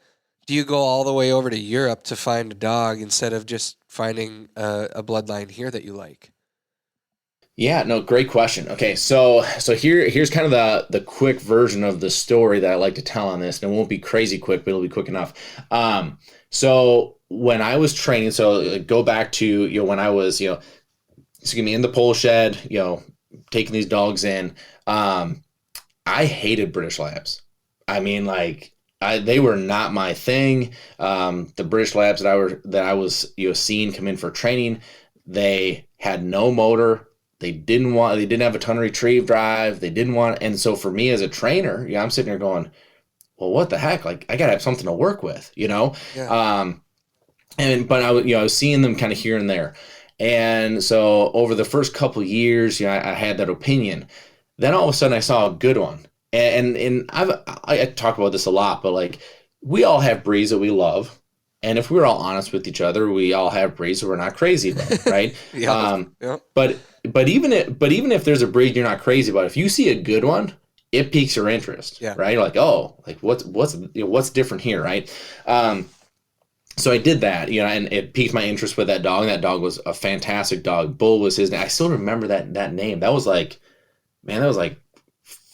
do you go all the way over to Europe to find a dog instead of just finding a bloodline here that you like? Yeah, no, great question. Okay, so here's kind of the quick version of the story that I like to tell on this, and it won't be crazy quick, but it'll be quick enough. So when I was training, so go back to when I was in the pole shed, taking these dogs in, I hated British Labs. I mean, like they were not my thing. The British Labs that I was seeing come in for training, they had no motor. They didn't have a ton of retrieve drive. And so for me as a trainer, I'm sitting here going, well, what the heck? Like I gotta have something to work with, Yeah. But I was seeing them kind of here and there. And so over the first couple of years, I had that opinion. Then all of a sudden I saw a good one. And I talk about this a lot, but like we all have breeds that we love. And if we're all honest with each other, we all have breeds that we're not crazy about, right? Yeah. But even if there's a breed you're not crazy about, if you see a good one, it piques your interest, right? Like, oh, like what's different here, right? So I did that, and it piqued my interest with that dog. And that dog was a fantastic dog. Bull was his name. I still remember that name. That was like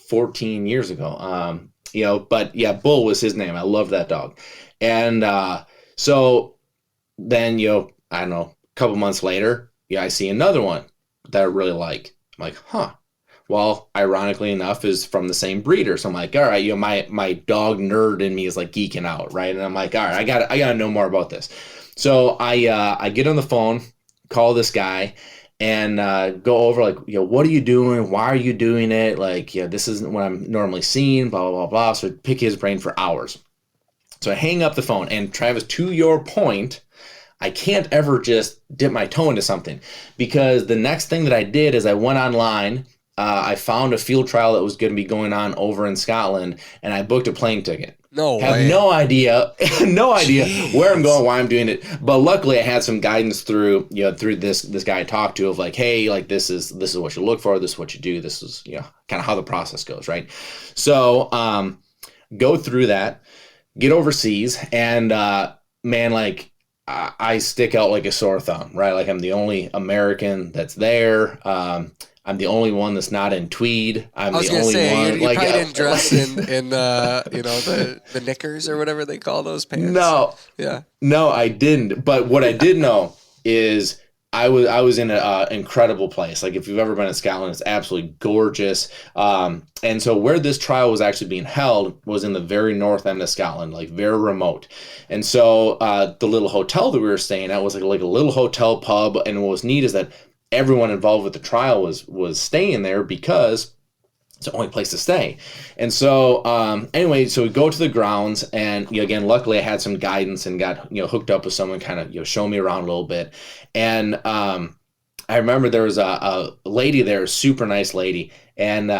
14 years ago. But yeah, Bull was his name. I loved that dog. And so then, I don't know, a couple months later, I see another one that I really like. I'm like, huh. Well, ironically enough, is from the same breeder. So I'm like, all right, my dog nerd in me is like geeking out, right? And I'm like, all right, I gotta know more about this. So I get on the phone, call this guy, and go over like, what are you doing? Why are you doing it? Like, this isn't what I'm normally seeing, blah, blah, blah, blah. So I pick his brain for hours. So I hang up the phone, and Travis, to your point, I can't ever just dip my toe into something, because the next thing that I did is I went online. I found a field trial that was going to be going on over in Scotland, and I booked a plane ticket. No way. Have no idea Jeez. where I'm going, why I'm doing it. But luckily, I had some guidance through this guy I talked to of like, hey, like this is what you look for, this is what you do, this is kind of how the process goes, right? So go through that, get overseas, and man, like I stick out like a sore thumb, right? Like I'm the only American that's there. I'm the only one that's not in tweed. I was going to say, you probably didn't dress in the knickers or whatever they call those pants. No, I didn't. But what I did know is I was in an incredible place. Like if you've ever been in Scotland, it's absolutely gorgeous. And so where this trial was actually being held was in the very north end of Scotland, like very remote. And so the little hotel that we were staying at was like a little hotel pub. And what was neat is that everyone involved with the trial was staying there because it's the only place to stay. And so anyway, so we go to the grounds, and again, luckily I had some guidance and got hooked up with someone kind of show me around a little bit. And I remember there was a lady there, a super nice lady, and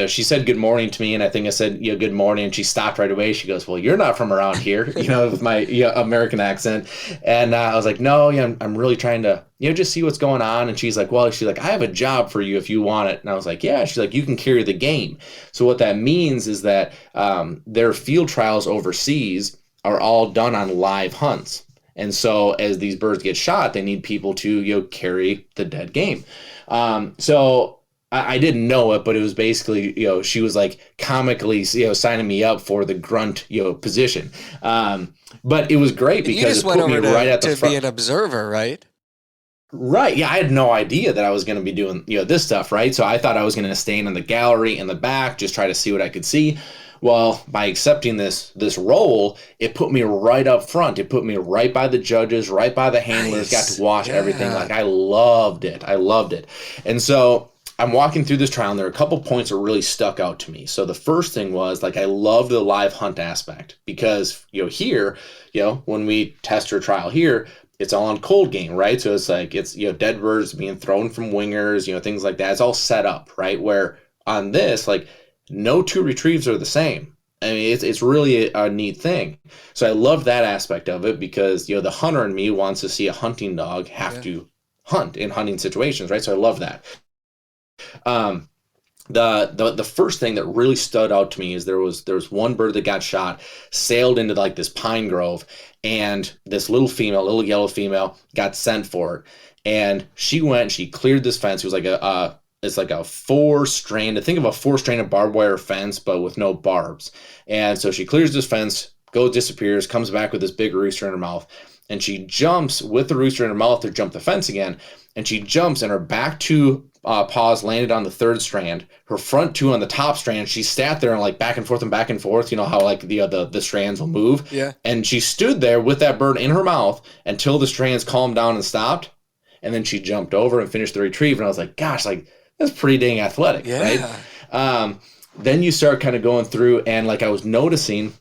she said good morning to me, and I think I said good morning, and she stopped right away. She goes, well, you're not from around here, with my American accent. And I was like, no, I'm really trying to just see what's going on. And she's like, I have a job for you if you want it. And I was like, yeah. She's like, you can carry the game. So what that means is that their field trials overseas are all done on live hunts. And so as these birds get shot, they need people to carry the dead game. So I didn't know it, but it was basically, she was like comically, signing me up for the grunt, position. But it was great And you because just it went put me over right at the to front. be an observer, right? Right. Yeah, I had no idea that I was going to be doing, this stuff, right? So I thought I was going to stay in the gallery in the back, just try to see what I could see. Well, by accepting this role, it put me right up front. It put me right by the judges, right by the handlers, got to watch everything. Like, I loved it. I loved it. And so I'm walking through this trial, and there are a couple points that really stuck out to me. So the first thing was, like, I love the live hunt aspect because, here, when we test our trial here, it's all on cold game, right? So it's like, it's, dead birds being thrown from wingers, things like that. It's all set up, right? Where on this, like, no two retrieves are the same. I mean, it's really a neat thing. So I love that aspect of it because, the hunter in me wants to see a hunting dog have to hunt in hunting situations, right? So I love that. Um, the first thing that really stood out to me is there was one bird that got shot, sailed into like this pine grove, and this little yellow female got sent for it, and she went and she cleared this fence. It was like it's like a think of a 4-stranded barbed wire fence, but with no barbs. And so she clears this fence, disappears, comes back with this big rooster in her mouth, and she jumps with the rooster in her mouth to jump the fence again, and she jumps, and her back two paws landed on the third strand, her front two on the top strand. She sat there and like back and forth and back and forth, how like the strands will move. Yeah. And she stood there with that bird in her mouth until the strands calmed down and stopped. And then she jumped over and finished the retrieve. And I was like, gosh, like that's pretty dang athletic, right? Then you start kind of going through, and like I was noticing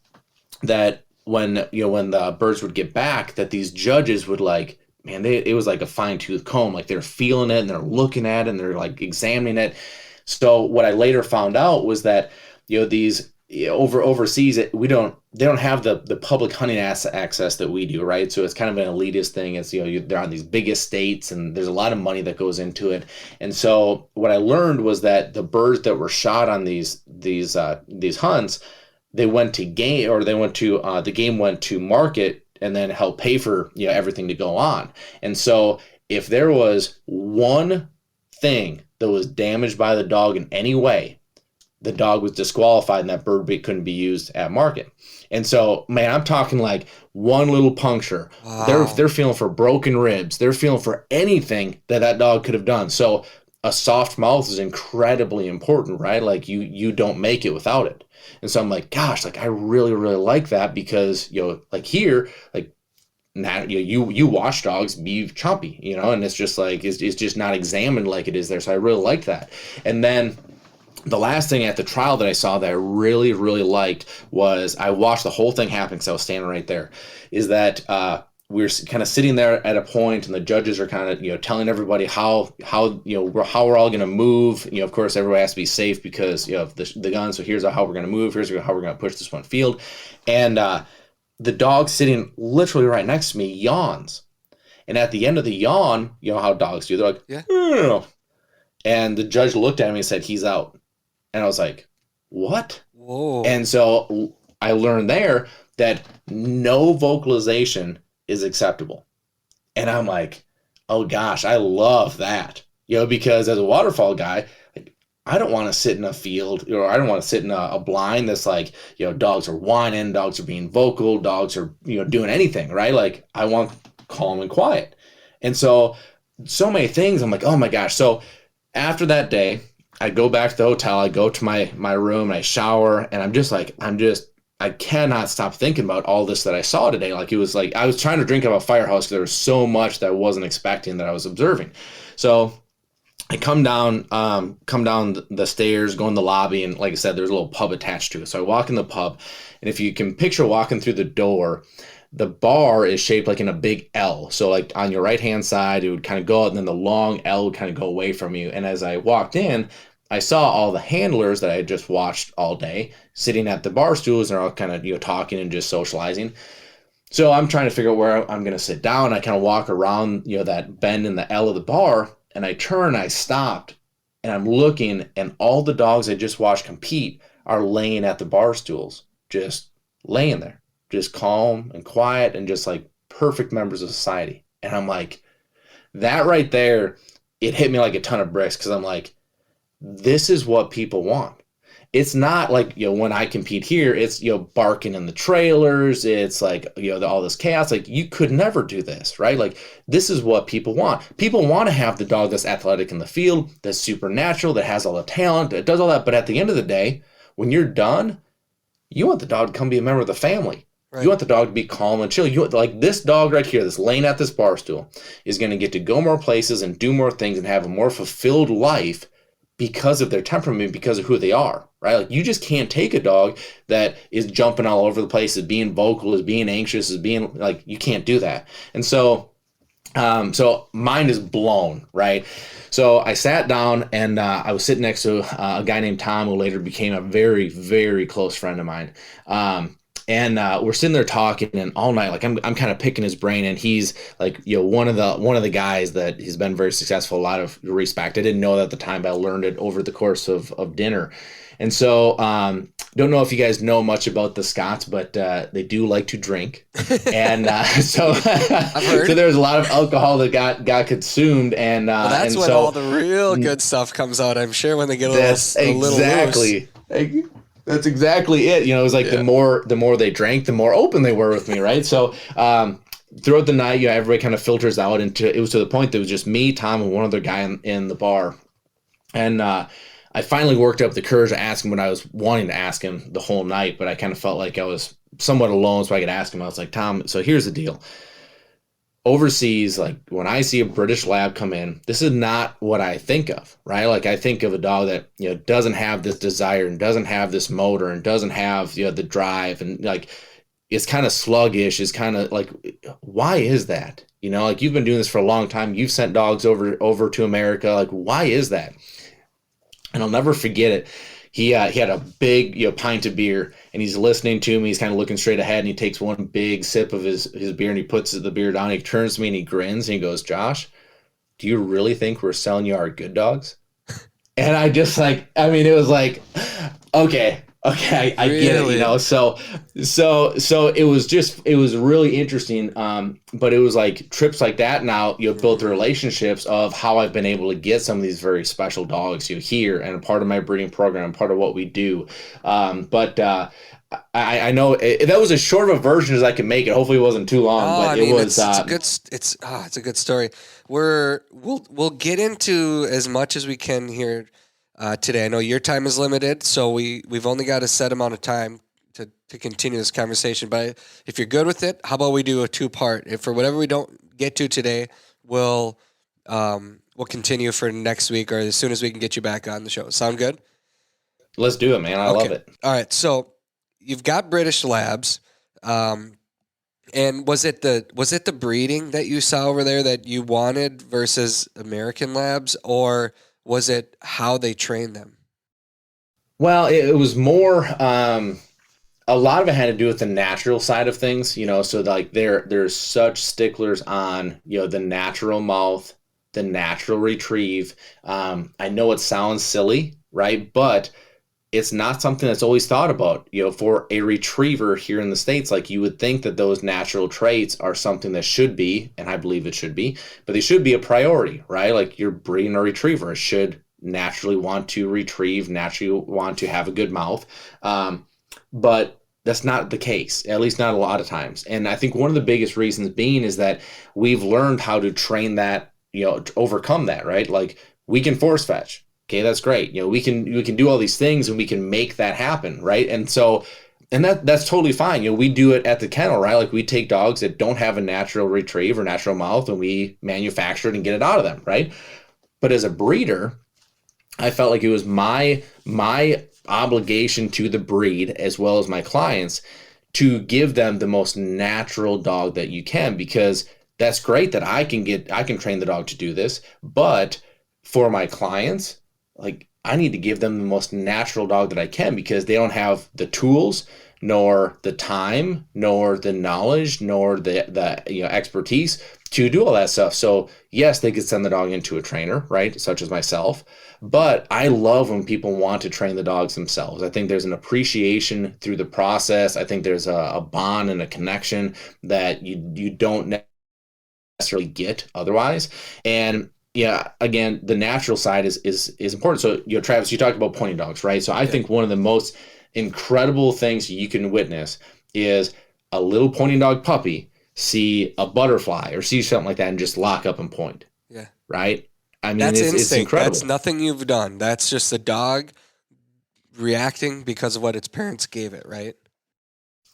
that when the birds would get back, that these judges would like, man, it was like a fine-tooth comb. Like they're feeling it and they're looking at it and they're like examining it. So what I later found out was that these overseas, they don't have the public hunting access that we do, right? So it's kind of an elitist thing. It's they're on these big estates and there's a lot of money that goes into it. And so what I learned was that the birds that were shot on these hunts, they went to game, or they went to the game went to market and then help pay for everything to go on. And so if there was one thing that was damaged by the dog in any way, the dog was disqualified and that bird couldn't be used at market. And so, man, I'm talking like one little puncture. Wow. They're feeling for broken ribs. They're feeling for anything that dog could have done. So a soft mouth is incredibly important, right? Like you don't make it without it. And so I'm like, gosh, like I really, really like that because, like here, like now you watch dogs be chompy, and it's just like, it's just not examined like it is there. So I really like that. And then the last thing at the trial that I saw that I really, really liked was I watched the whole thing happen because I was standing right there, is that we were kind of sitting there at a point and the judges are kind of, telling everybody how we're all going to move. Of course, everybody has to be safe because, of the gun. So here's how we're going to move. Here's how we're going to push this one field. And the dog sitting literally right next to me yawns. And at the end of the yawn, how dogs do, they're like, yeah. And the judge looked at me and said, he's out. And I was like, what? Whoa. And so I learned there that no vocalization is acceptable. And I'm like, oh gosh, I love that. Because as a waterfowl guy, like, I don't want to sit in a field, or I don't want to sit in a blind that's like, dogs are whining, dogs are being vocal, dogs are, doing anything, right? Like I want calm and quiet. And so many things, I'm like, oh my gosh. So after that day, I go back to the hotel, I go to my room, I shower, and I cannot stop thinking about all this that I saw today. Like it was like I was trying to drink out of a firehouse because there was so much that I wasn't expecting that I was observing. So I come down the stairs, go in the lobby, and like I said, there's a little pub attached to it. So I walk in the pub, and if you can picture walking through the door, the bar is shaped like in a big L. So like on your right hand side, it would kind of go out, and then the long L would kind of go away from you. And as I walked in, I saw all the handlers that I had just watched all day sitting at the bar stools, and they're all kind of talking and just socializing. So I'm trying to figure out where I'm going to sit down. I kind of walk around that bend in the L of the bar, and I turn, I stopped, and I'm looking, and all the dogs I just watched compete are laying at the bar stools, just laying there, just calm and quiet and just like perfect members of society. And I'm like, that right there, it hit me like a ton of bricks because I'm like, this is what people want. It's not like, when I compete here, it's, barking in the trailers. It's like, all this chaos. Like, you could never do this, right? Like, this is what people want. People want to have the dog that's athletic in the field, that's supernatural, that has all the talent, that does all that. But at the end of the day, when you're done, you want the dog to come be a member of the family. Right. You want the dog to be calm and chill. You want, like, this dog right here, this laying at this bar stool, is going to get to go more places and do more things and have a more fulfilled life because of their temperament, because of who they are, right? Like, you just can't take a dog that is jumping all over the place, is being vocal, is being anxious, is being like, you can't do that. And so mind is blown, right? So I sat down and I was sitting next to a guy named Tom, who later became a very, very close friend of mine. And we're sitting there talking, and all night, like, I'm kind of picking his brain, and he's like, one of the guys that he's been very successful, a lot of respect. I didn't know that at the time, but I learned it over the course of dinner. And so, don't know if you guys know much about the Scots, but they do like to drink, and so so there's a lot of alcohol that got consumed, and well, that's and when so, all the real good stuff comes out. I'm sure when they get a little exactly. Loose. That's exactly it. It was like the more they drank, the more open they were with me, right? So throughout the night, everybody kind of filters out into. It was to the point that it was just me, Tom, and one other guy in the bar, and I finally worked up the courage to ask him what I was wanting to ask him the whole night, but I kind of felt like I was somewhat alone, so I could ask him. I was like, Tom, so here's the deal. Overseas, like, when I see a British lab come in, this is not what I think of, right? Like, I think of a dog that, doesn't have this desire and doesn't have this motor and doesn't have, the drive, and like, it's kind of sluggish. It's kind of like, why is that? Like, you've been doing this for a long time. You've sent dogs over to America. Like, why is that? And I'll never forget it. He had a big pint of beer, and he's listening to me. He's kind of looking straight ahead, and he takes one big sip of his beer, and he puts the beer down. He turns to me and he grins and he goes, Josh, do you really think we're selling you our good dogs? And I just it was like, okay, I really? Get it, So it was really interesting. But it was like trips like that now, built the relationships of how I've been able to get some of these very special dogs here and a part of my breeding program, part of what we do. But I know that was as short of a version as I could make it. Hopefully it wasn't too long, but it was. It's a good story. We'll get into as much as we can here today. I know your time is limited, so we've only got a set amount of time to continue this conversation. But if you're good with it, how about we do a 2-part? If for whatever we don't get to today, we'll continue for next week or as soon as we can get you back on the show. Sound good? Let's do it, man. I love it. All right, so you've got British Labs, and was it the breeding that you saw over there that you wanted versus American Labs, or was it how they train them? Well, it was more. A lot of it had to do with the natural side of things, So like there's such sticklers on the natural mouth, the natural retrieve. I know it sounds silly, right? But it's not something that's always thought about, for a retriever here in the States. Like, you would think that those natural traits are something that should be, and I believe it should be, but they should be a priority, right? Like, you're breeding a retriever, it should naturally want to retrieve, naturally want to have a good mouth. But that's not the case, at least not a lot of times. And I think one of the biggest reasons being is that we've learned how to train that, to overcome that, right? Like, we can force fetch. Okay, that's great. We can do all these things and we can make that happen, right? And so, and that's totally fine. We do it at the kennel, right? Like, we take dogs that don't have a natural retrieve or natural mouth, and we manufacture it and get it out of them, right? But as a breeder, I felt like it was my obligation to the breed as well as my clients to give them the most natural dog that you can, because that's great that I can train the dog to do this, but for my clients, like, I need to give them the most natural dog that I can, because they don't have the tools, nor the time, nor the knowledge, nor the expertise to do all that stuff. So yes, they could send the dog into a trainer, right? Such as myself. But I love when people want to train the dogs themselves. I think there's an appreciation through the process. I think there's a bond and a connection that you don't necessarily get otherwise. And yeah, again, the natural side is important. So, Travis, you talked about pointing dogs, right? So I think one of the most incredible things you can witness is a little pointing dog puppy see a butterfly or see something like that and just lock up and point. Yeah. Right? I mean, That's it's instinct. incredible. That's nothing you've done. That's just a dog reacting because of what its parents gave it, right?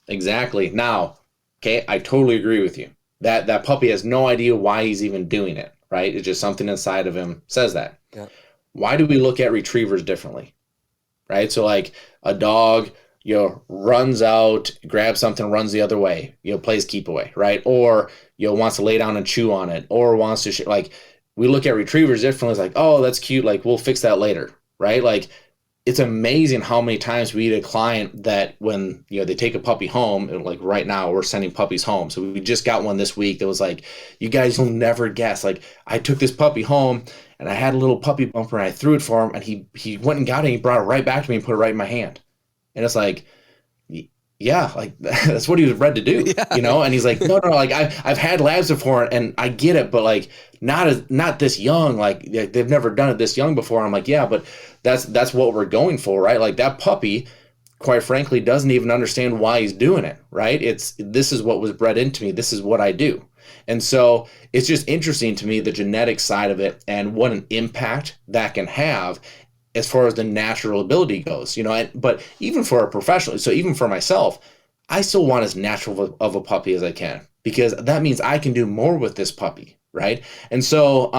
Exactly. Now, okay, I totally agree with you. That puppy has no idea why he's even doing it, right? It's just something inside of him says that. Yeah. Why do we look at retrievers differently? Right? So like a dog, runs out, grabs something, runs the other way, plays keep away, right? Or, wants to lay down and chew on it, or wants to like we look at retrievers differently. It's like, oh, that's cute, like we'll fix that later, right? Like it's amazing how many times we get a client that when they take a puppy home, and like right now we're sending puppies home. So we just got one this week that was like, you guys will never guess. Like I took this puppy home and I had a little puppy bumper and I threw it for him and he went and got it and he brought it right back to me and put it right in my hand. And it's like, yeah, like that's what he was bred to do, Yeah. And he's like, no, like I've had labs before and I get it, but like not this young, like they've never done it this young before. I'm like, yeah, but that's what we're going for, right? Like that puppy, quite frankly, doesn't even understand why he's doing it, right? This is what was bred into me. This is what I do. And so it's just interesting to me, the genetic side of it and what an impact that can have as far as the natural ability goes, but even for a professional, so even for myself, I still want as natural of a puppy as I can, because that means I can do more with this puppy, right? And so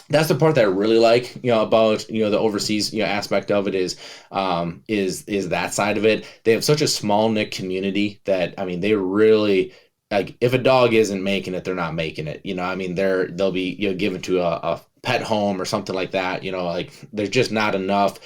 that's the part that I really like, about the overseas aspect of it is that side of it. They have such a small knit community that I mean they really, like, if a dog isn't making it, they're not making it. I mean they'll be given to a pet home or something like that. Like there's just not enough.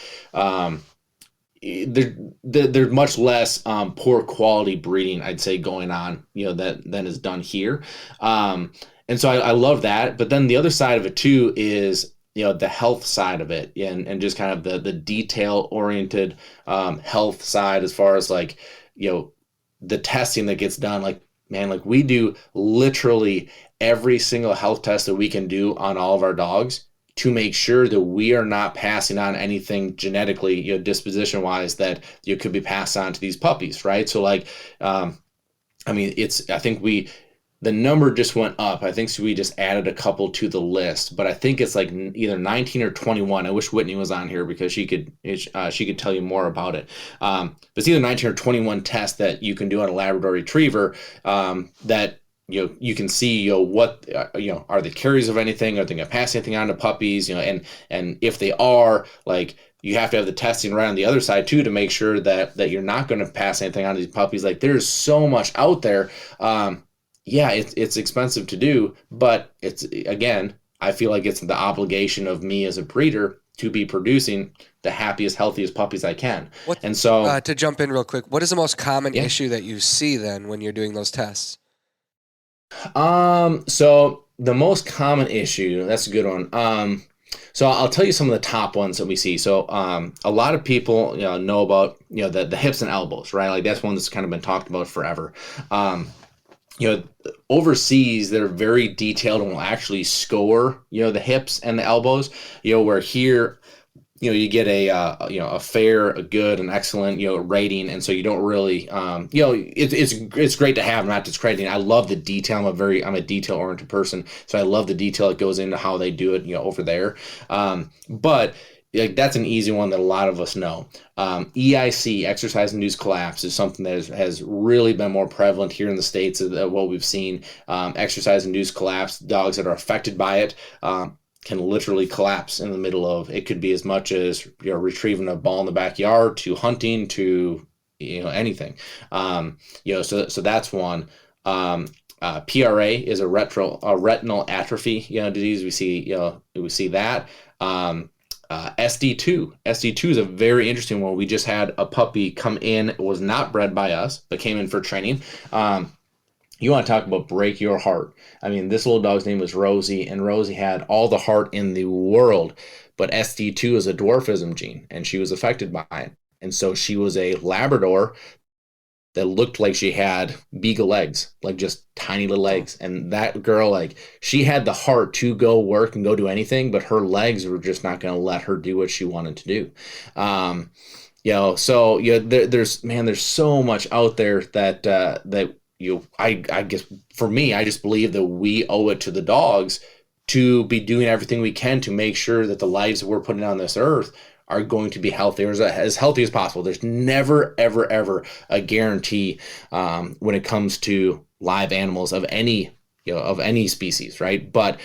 There's much less poor quality breeding, I'd say, going on, than is done here. And so I love that. But then the other side of it too is, the health side of it, and just kind of the detail oriented health side, as far as like, the testing that gets done. Like, man, like we do literally every single health test that we can do on all of our dogs to make sure that we are not passing on anything genetically, disposition wise, that you could be passed on to these puppies, right? So like, I mean, I think the number just went up. I think so we just added a couple to the list, but I think it's like either 19 or 21. I wish Whitney was on here because she could tell you more about it. But it's either 19 or 21 tests that you can do on a Labrador Retriever that you can see what are the carriers of anything, are they going to pass anything on to puppies, and if they are, like, you have to have the testing right on the other side too to make sure that you're not going to pass anything on to these puppies. Like there's so much out there. Yeah, it's expensive to do, but it's, again, I feel like it's the obligation of me as a breeder to be producing the happiest, healthiest puppies I can. And so to jump in real quick, what is the most common issue that you see then when you're doing those tests? So the most common issue, that's a good one. So I'll tell you some of the top ones that we see. So a lot of people know about the hips and elbows, right? Like that's one that's kind of been talked about forever. Overseas, they're very detailed and will actually score, the hips and the elbows, where here, you get a fair, a good, an excellent, rating. And so you don't really, it's great to have. I'm not discrediting. I love the detail. I'm a detail oriented person. So I love the detail that goes into how they do it, over there. But like that's an easy one that a lot of us know. EIC, exercise-induced collapse, is something that has really been more prevalent here in the States. What we've seen, exercise-induced collapse, dogs that are affected by it can literally collapse in the middle of. It could be as much as retrieving a ball in the backyard to hunting to anything. So that's one. PRA is a retinal atrophy disease. We see that. SD2. SD2 is a very interesting one. We just had a puppy come in. It was not bred by us, but came in for training. You want to talk about break your heart. I mean, this little dog's name was Rosie, and Rosie had all the heart in the world, but SD2 is a dwarfism gene, and she was affected by it. And so she was a Labrador that looked like she had beagle legs, like just tiny little legs. And that girl, like, she had the heart to go work and go do anything, but her legs were just not going to let her do what she wanted to do. So there's so much out there that I guess for me, I just believe that we owe it to the dogs to be doing everything we can to make sure that the lives that we're putting on this earth are going to be healthy, or as healthy as possible. There's never, ever, ever a guarantee when it comes to live animals of any species, right? But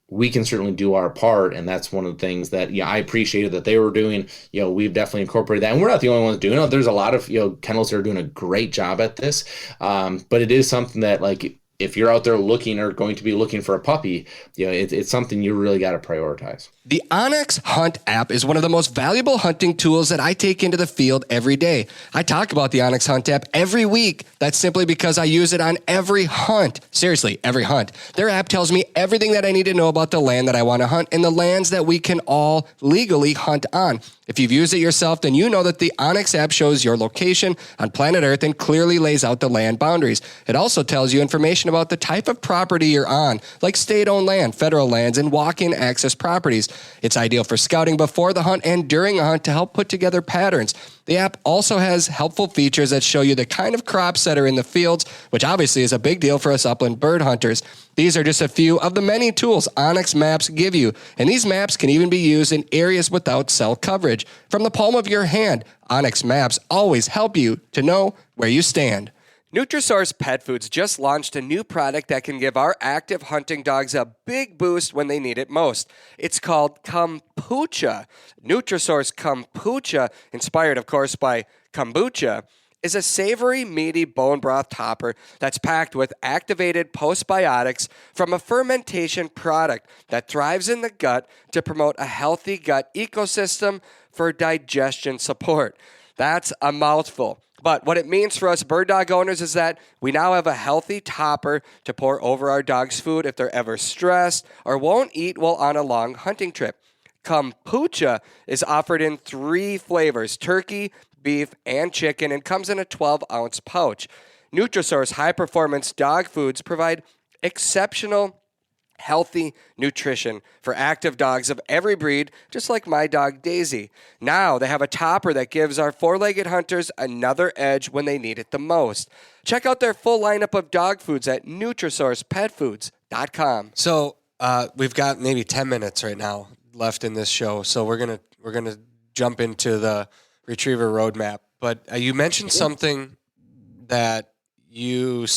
we can certainly do our part, and that's one of the things that I appreciated that they were doing. We've definitely incorporated that, and we're not the only ones doing it. There's a lot of kennels that are doing a great job at this, but it is something that, like, if you're out there looking or going to be looking for a puppy, it's something you really got to prioritize. The Onyx Hunt app is one of the most valuable hunting tools that I take into the field every day. I talk about the Onyx Hunt app every week. That's simply because I use it on every hunt. Seriously, every hunt. Their app tells me everything that I need to know about the land that I want to hunt and the lands that we can all legally hunt on. If you've used it yourself, then you know that the Onyx app shows your location on planet Earth and clearly lays out the land boundaries. It also tells you information about the type of property you're on, like state-owned land, federal lands, and walk-in access properties. It's ideal for scouting before the hunt and during a hunt to help put together patterns. The app also has helpful features that show you the kind of crops that are in the fields, which obviously is a big deal for us upland bird hunters. These are just a few of the many tools Onyx Maps give you, and these maps can even be used in areas without cell coverage. From the palm of your hand, Onyx Maps always help you to know where you stand. Nutrisource Pet Foods just launched a new product that can give our active hunting dogs a big boost when they need it most. It's called Kombucha. Nutrisource Kombucha, inspired of course by kombucha, is a savory, meaty bone broth topper that's packed with activated postbiotics from a fermentation product that thrives in the gut to promote a healthy gut ecosystem for digestion support. That's a mouthful. But what it means for us bird dog owners is that we now have a healthy topper to pour over our dog's food if they're ever stressed or won't eat while on a long hunting trip. Kombucha is offered in 3 flavors: turkey, beef, and chicken, and comes in a 12-ounce pouch. Nutrisource high-performance dog foods provide exceptional healthy nutrition for active dogs of every breed, just like my dog Daisy. Now they have a topper that gives our 4-legged hunters another edge when they need it the most. Check out their full lineup of dog foods at NutrisourcePetFoods.com. So we've got maybe 10 minutes right now left in this show, so we're gonna jump into the retriever roadmap. But you mentioned something that you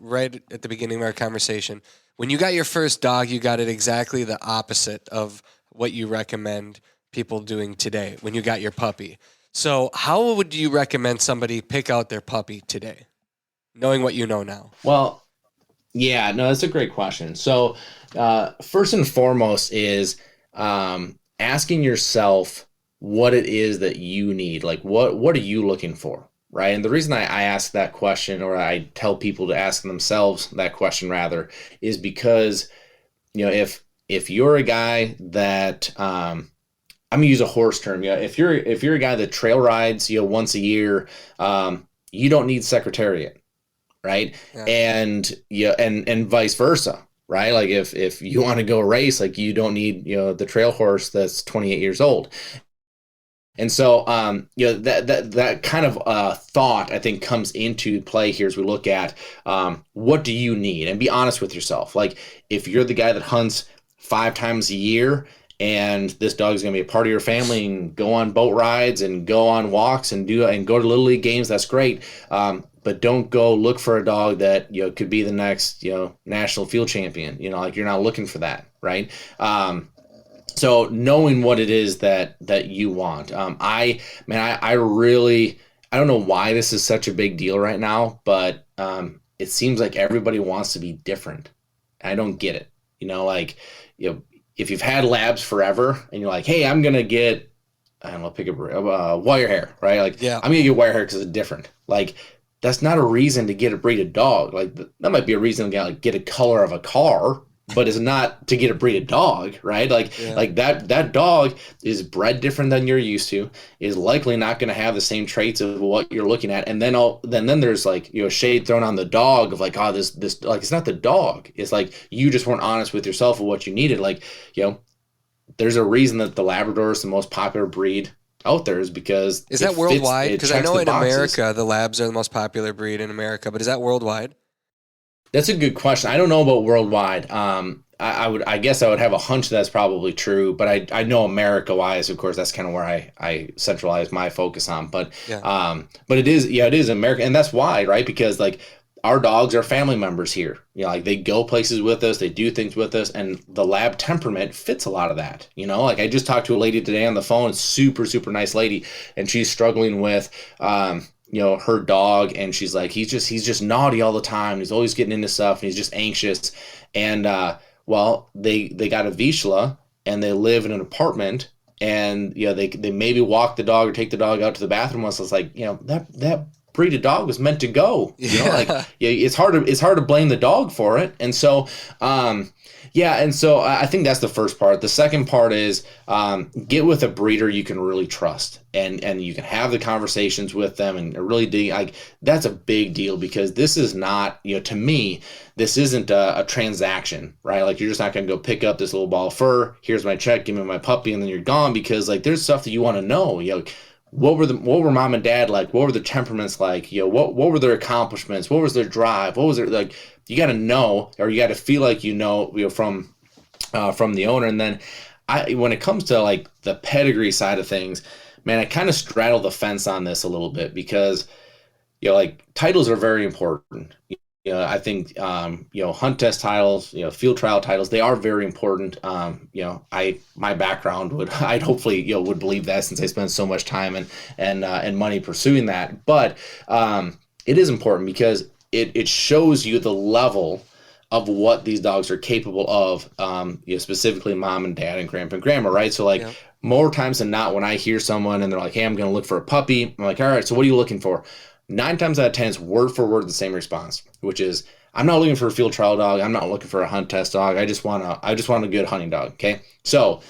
right at the beginning of our conversation. When you got your first dog, you got it exactly the opposite of what you recommend people doing today when you got your puppy. So how would you recommend somebody pick out their puppy today, knowing what you know now? Well, yeah, no, that's a great question. So first and foremost is asking yourself what it is that you need. Like, what are you looking for? Right. And the reason I ask that question, or I tell people to ask themselves that question rather, is because, if you're a guy that, I'm gonna use a horse term. If you're a guy that trail rides, once a year, you don't need secretariat. Right. Yeah. And vice versa. Right. Like if you want to go race, like you don't need, the trail horse that's 28 years old. And so, that kind of thought, I think, comes into play here as we look at what do you need, and be honest with yourself. Like, if you're the guy that hunts 5 times a year, and this dog is going to be a part of your family, and go on boat rides, and go on walks, and go to little league games, that's great. But don't go look for a dog that could be the next national field champion. Like, you're not looking for that, right? So knowing what it is that you want, I really, I don't know why this is such a big deal right now, but it seems like everybody wants to be different. I don't get it. If you've had labs forever and you're like, hey, I'm gonna get, I don't know, pick a wire hair, right? Like, yeah. I'm gonna get wire hair because it's different. Like, that's not a reason to get a breed of dog. Like that might be a reason to get a color of a car, but it's not to get a breed of dog, right? Like that dog is bred different than you're used to, is likely not going to have the same traits of what you're looking at, and then there's like shade thrown on the dog of like, oh, this like, it's not the dog. It's like you just weren't honest with yourself of what you needed. Like, there's a reason that the Labrador is the most popular breed out there, is because is that worldwide? Because I know in America the Labs are the most popular breed in America, but is that worldwide? That's a good question. I don't know about worldwide. I guess I would have a hunch that's probably true, but I know America wise, of course, that's kind of where I centralize my focus on. But but it is America, and that's why, right? Because like our dogs are family members here. Like they go places with us, they do things with us, and the Lab temperament fits a lot of that. Like I just talked to a lady today on the phone, super, super nice lady, and she's struggling with her dog, and she's like, he's just naughty all the time. He's always getting into stuff, and he's just anxious. And well, they got a Vizsla, and they live in an apartment, and they maybe walk the dog or take the dog out to the bathroom once. It's like, that breed of dog was meant to go. It's hard to blame the dog for it. And so and so I think that's the first part. The second part is get with a breeder you can really trust, and you can have the conversations with them and really dig. Like that's a big deal, because this is not, to me, this isn't a transaction, right? Like you're just not going to go pick up this little ball of fur. Here's my check, give me my puppy, and then you're gone, because like there's stuff that you want to know. What were mom and dad like? What were their temperaments like? What were their accomplishments? What was their drive? What was their, like, you got to know, or you got to feel like from the owner. And then when it comes to like the pedigree side of things, man, I kind of straddle the fence on this a little bit, because like titles are very important. I think hunt test titles, field trial titles, they are very important. My background I'd hopefully would believe that, since I spend so much time and money pursuing that. But it is important, because it shows you the level of what these dogs are capable of, specifically mom and dad and grandpa and grandma, right? So like more times than not, when I hear someone and they're like, hey, I'm going to look for a puppy, I'm like, all right, so what are you looking for? 9 times out of 10, it's word for word the same response, which is, I'm not looking for a field trial dog. I'm not looking for a hunt test dog. I just want a good hunting dog. Okay. So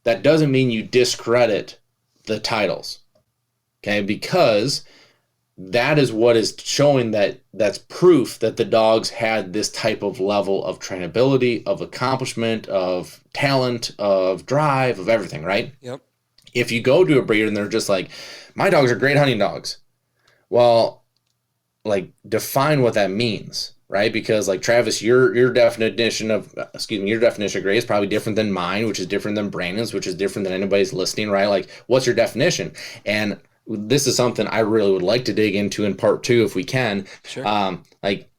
that doesn't mean you discredit the titles. Okay. Because that is what is showing that's proof that the dogs had this type of level of trainability, of accomplishment, of talent, of drive, of everything, right? Yep. If you go to a breeder and they're just like, my dogs are great hunting dogs. Well, like, define what that means, right? Because like Travis, your definition of great is probably different than mine, which is different than Brandon's, which is different than anybody's listening, right? Like, what's your definition? And this is something I really would like to dig into in part 2 if we can. Sure.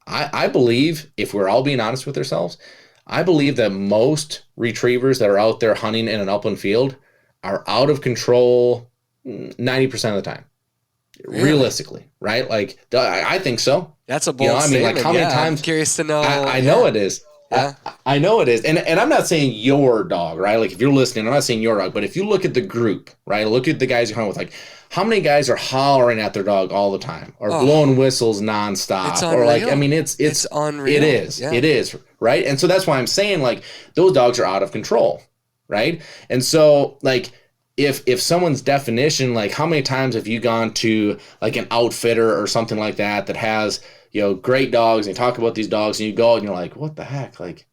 I believe, if we're all being honest with ourselves, I believe that most retrievers that are out there hunting in an upland field are out of control 90% of the time. Really? Realistically, right? Like, I think so. That's a bold statement. Like, how many times? I'm curious to know. I know it is. Yeah. I know it is. And I'm not saying your dog, right? Like, if you're listening, I'm not saying your dog, but if you look at the group, right? Look at the guys you hunt with, like, how many guys are hollering at their dog all the time, or blowing whistles nonstop? It's unreal. Or like, I mean, it's unreal. It is. Yeah. It is, right? And so that's why I'm saying, like, those dogs are out of control, right? And so, like, if someone's definition, like, how many times have you gone to like an outfitter or something like that has, great dogs, and you talk about these dogs, and you go and you're like, what the heck? Like,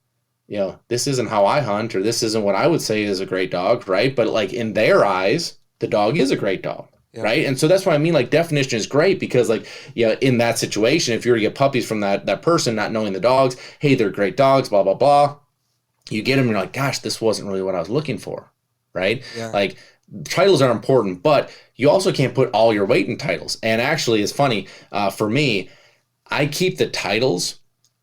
this isn't how I hunt, or this isn't what I would say is a great dog, right? But like, in their eyes, the dog is a great dog. Yeah. Right. And so that's what I mean. Like, definition is great, because like, in that situation, if you were to get puppies from that person, not knowing the dogs, hey, they're great dogs, blah, blah, blah. You get them and you're like, gosh, this wasn't really what I was looking for. Right. Yeah. Like, titles are important, but you also can't put all your weight in titles. And actually, it's funny, for me, I keep the titles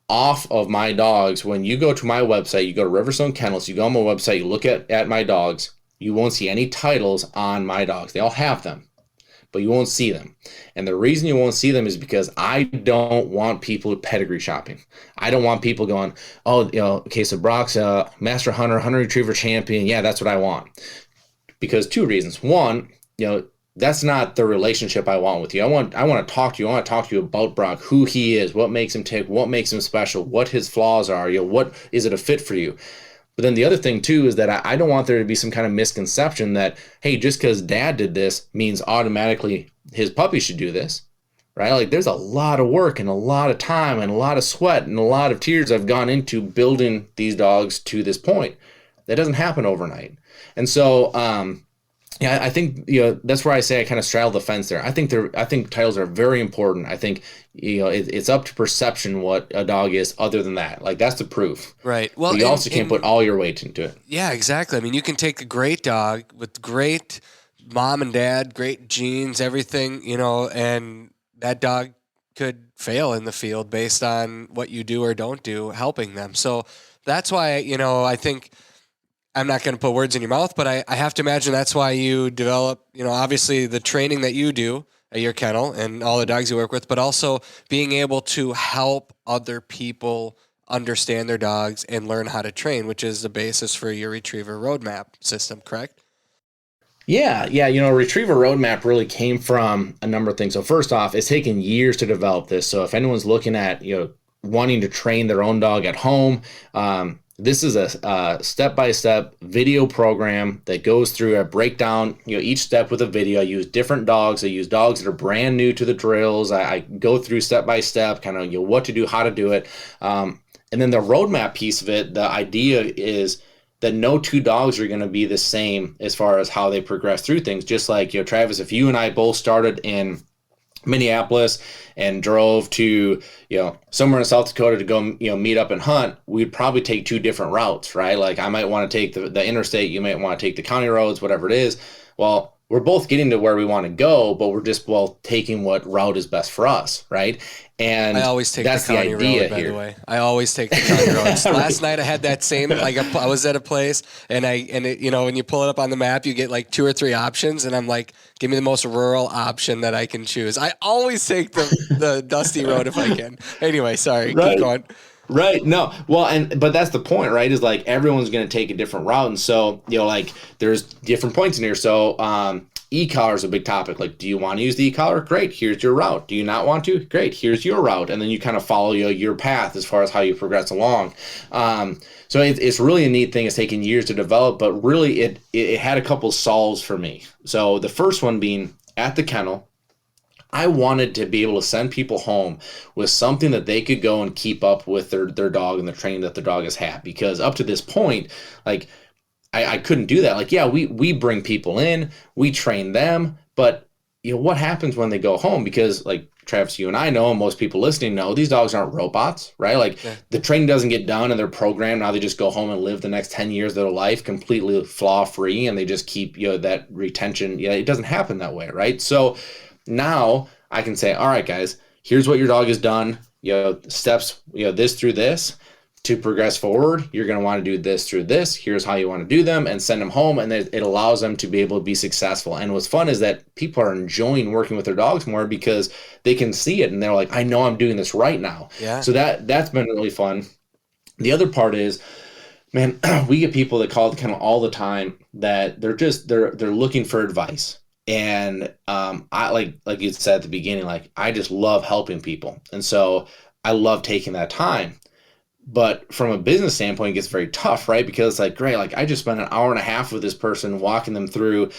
off of my dogs. When you go to my website, you go to River Stone Kennels, you go on my website, you look at my dogs, you won't see any titles on my dogs. They all have them, but you won't see them. And the reason you won't see them is because I don't want people pedigree shopping. I don't want people going, oh, okay, so Brock's a master hunter, hunter retriever champion. Yeah, that's what I want. Because 2 reasons. One, that's not the relationship I want with you. I want to talk to you. I want to talk to you about Brock, who he is, what makes him tick, what makes him special, what his flaws are, what is it a fit for you? But then the other thing too is that I don't want there to be some kind of misconception that, hey, just because dad did this means automatically his puppy should do this, right? Like there's a lot of work and a lot of time and a lot of sweat and a lot of tears I've gone into building these dogs to this point. That doesn't happen overnight. And so, yeah, I think that's where I say I kind of straddle the fence there. I think titles are very important. I think it's up to perception what a dog is. Other than that, like that's the proof. Right. Well, but you also can't put all your weight into it. Yeah, exactly. I mean, you can take a great dog with great mom and dad, great genes, everything, and that dog could fail in the field based on what you do or don't do helping them. So that's why I think. I'm not going to put words in your mouth, but I have to imagine that's why you develop, obviously the training that you do at your kennel and all the dogs you work with, but also being able to help other people understand their dogs and learn how to train, which is the basis for your retriever roadmap system, correct? Yeah. Retriever roadmap really came from a number of things. So first off, it's taken years to develop this. So if anyone's looking at, wanting to train their own dog at home, this is a step-by-step video program that goes through a breakdown, each step with a video. I use different dogs. I use dogs that are brand new to the drills. I go through step-by-step, kind of what to do, how to do it. And then the roadmap piece of it, the idea is that no two dogs are going to be the same as far as how they progress through things. Just like, Travis, if you and I both started in Minneapolis and drove to somewhere in South Dakota to go meet up and hunt, we'd probably take two different routes, right? Like I might want to take the interstate, you might want to take the county roads, whatever it is. Well, we're both getting to where we want to go, but we're just taking what route is best for us, right? And I always take that's the county road, by the way. I always take the county roads. Last night I had that same, I was at a place and when you pull it up on the map, you get like 2 or 3 options. And I'm like, give me the most rural option that I can choose. I always take the dusty road if I can. Anyway, sorry, right. Keep going. Right. No. Well, but that's the point, right? Is like everyone's going to take a different route. And so, like there's different points in here. So, e-collar is a big topic. Like, do you want to use the e-collar? Great. Here's your route. Do you not want to? Great. Here's your route. And then you kind of follow your path as far as how you progress along. So it's really a neat thing. It's taken years to develop, but really it had a couple solves for me. So the first one being at the kennel, I wanted to be able to send people home with something that they could go and keep up with their dog and the training that their dog has had. Because up to this point, like I couldn't do that. Like, yeah, we bring people in, we train them, but what happens when they go home? Because like Travis, you and I know, and most people listening know, these dogs aren't robots, right? Like the training doesn't get done and they're programmed. Now they just go home and live the next 10 years of their life completely flaw free, and they just keep that retention. It doesn't happen that way, right? So now I can say, all right, guys, here's what your dog has done, steps, this through this to progress forward. You're going to want to do this through this. Here's how you want to do them, and send them home. And it allows them to be able to be successful. And what's fun is that people are enjoying working with their dogs more because they can see it and they're like, I know I'm doing this right now. Yeah. So that's been really fun. The other part is, man, we get people that call the kennel all the time that they're looking for advice. And I like you said at the beginning, like I just love helping people. And so I love taking that time. But from a business standpoint, it gets very tough, right? Because it's like, great, like I just spent an hour and a half with this person walking them through,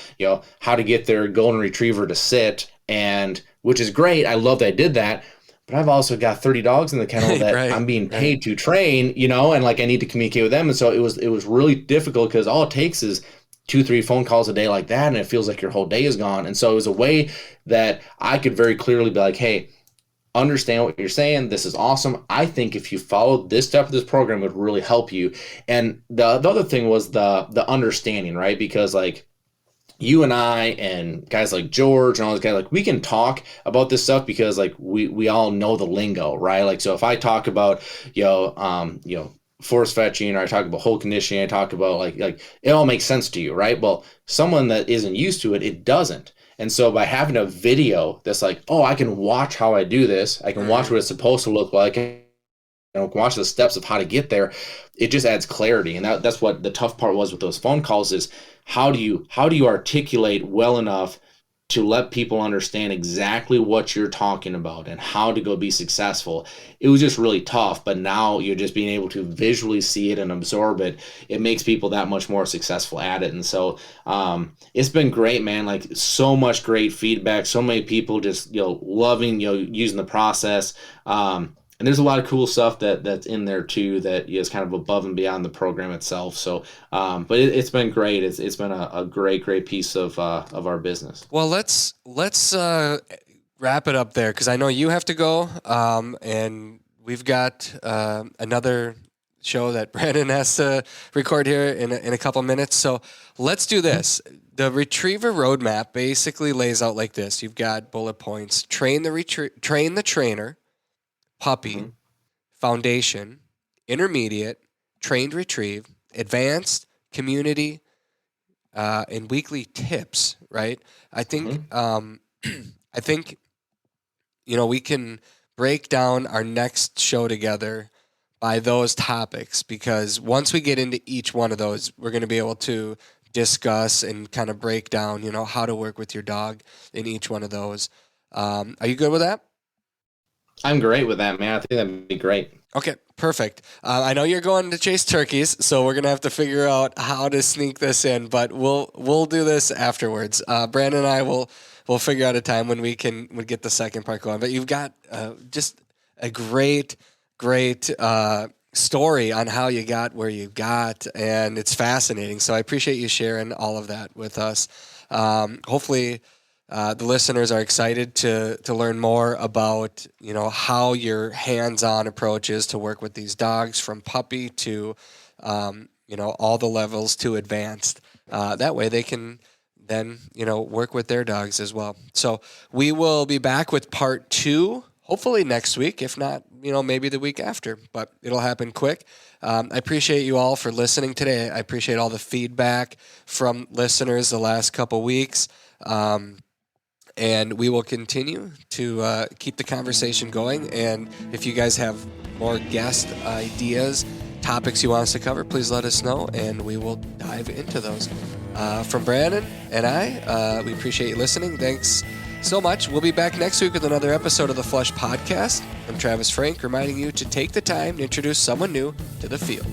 how to get their golden retriever to sit, and which is great. I love that I did that. But I've also got 30 dogs in the kennel that Right, I'm being paid to train, and like I need to communicate with them. And so it was really difficult because all it takes is 2-3 phone calls a day like that, and it feels like your whole day is gone. And so it was a way that I could very clearly be like, hey, understand what you're saying. This is awesome. I think if you followed this step of this program, it would really help you. And the other thing was the understanding, right? Because like you and I and guys like George and all those guys, like we can talk about this stuff because like we all know the lingo, right? Like, so if I talk about, force fetching, or I talk about hold conditioning, I talk about like it all makes sense to you, right? Well, someone that isn't used to it, it doesn't. And so by having a video that's like, oh, I can watch how I do this, I can watch what it's supposed to look like, and watch the steps of how to get there, it just adds clarity. And that's what the tough part was with those phone calls is how do you articulate well enough to let people understand exactly what you're talking about and how to go be successful, it was just really tough. But now you're just being able to visually see it and absorb it. It makes people that much more successful at it. And so it's been great, man. Like, so much great feedback, so many people just, loving, using the process. And there's a lot of cool stuff that's in there too that is kind of above and beyond the program itself. So, but it's been great. It's been a great piece of our business. Well, let's wrap it up there because I know you have to go, and we've got another show that Brandon has to record here in a couple minutes. So let's do this. The Retriever Roadmap basically lays out like this. You've got bullet points: train the trainer, puppy, foundation, intermediate, trained retrieve, advanced, community, and weekly tips. Right? I think I think we can break down our next show together by those topics, because once we get into each one of those, we're going to be able to discuss and kind of break down, how to work with your dog in each one of those. Are you good with that? I'm great with that, man. I think that'd be great. Okay, perfect. I know you're going to chase turkeys, so we're gonna have to figure out how to sneak this in, but we'll do this afterwards. Brandon and I will figure out a time when we get the second part going. But you've got just a great story on how you got where you got, and it's fascinating. So I appreciate you sharing all of that with us. Hopefully, the listeners are excited to learn more about how your hands-on approach is to work with these dogs, from puppy to all the levels to advanced. That way they can then work with their dogs as well. So we will be back with part 2, hopefully next week, if not maybe the week after, but it'll happen quick. I appreciate you all for listening today. I appreciate all the feedback from listeners the last couple weeks. And we will continue to keep the conversation going. And if you guys have more guest ideas, topics you want us to cover, please let us know, and we will dive into those. From Brandon and I, we appreciate you listening. Thanks so much. We'll be back next week with another episode of the Flush Podcast. I'm Travis Frank, reminding you to take the time to introduce someone new to the field.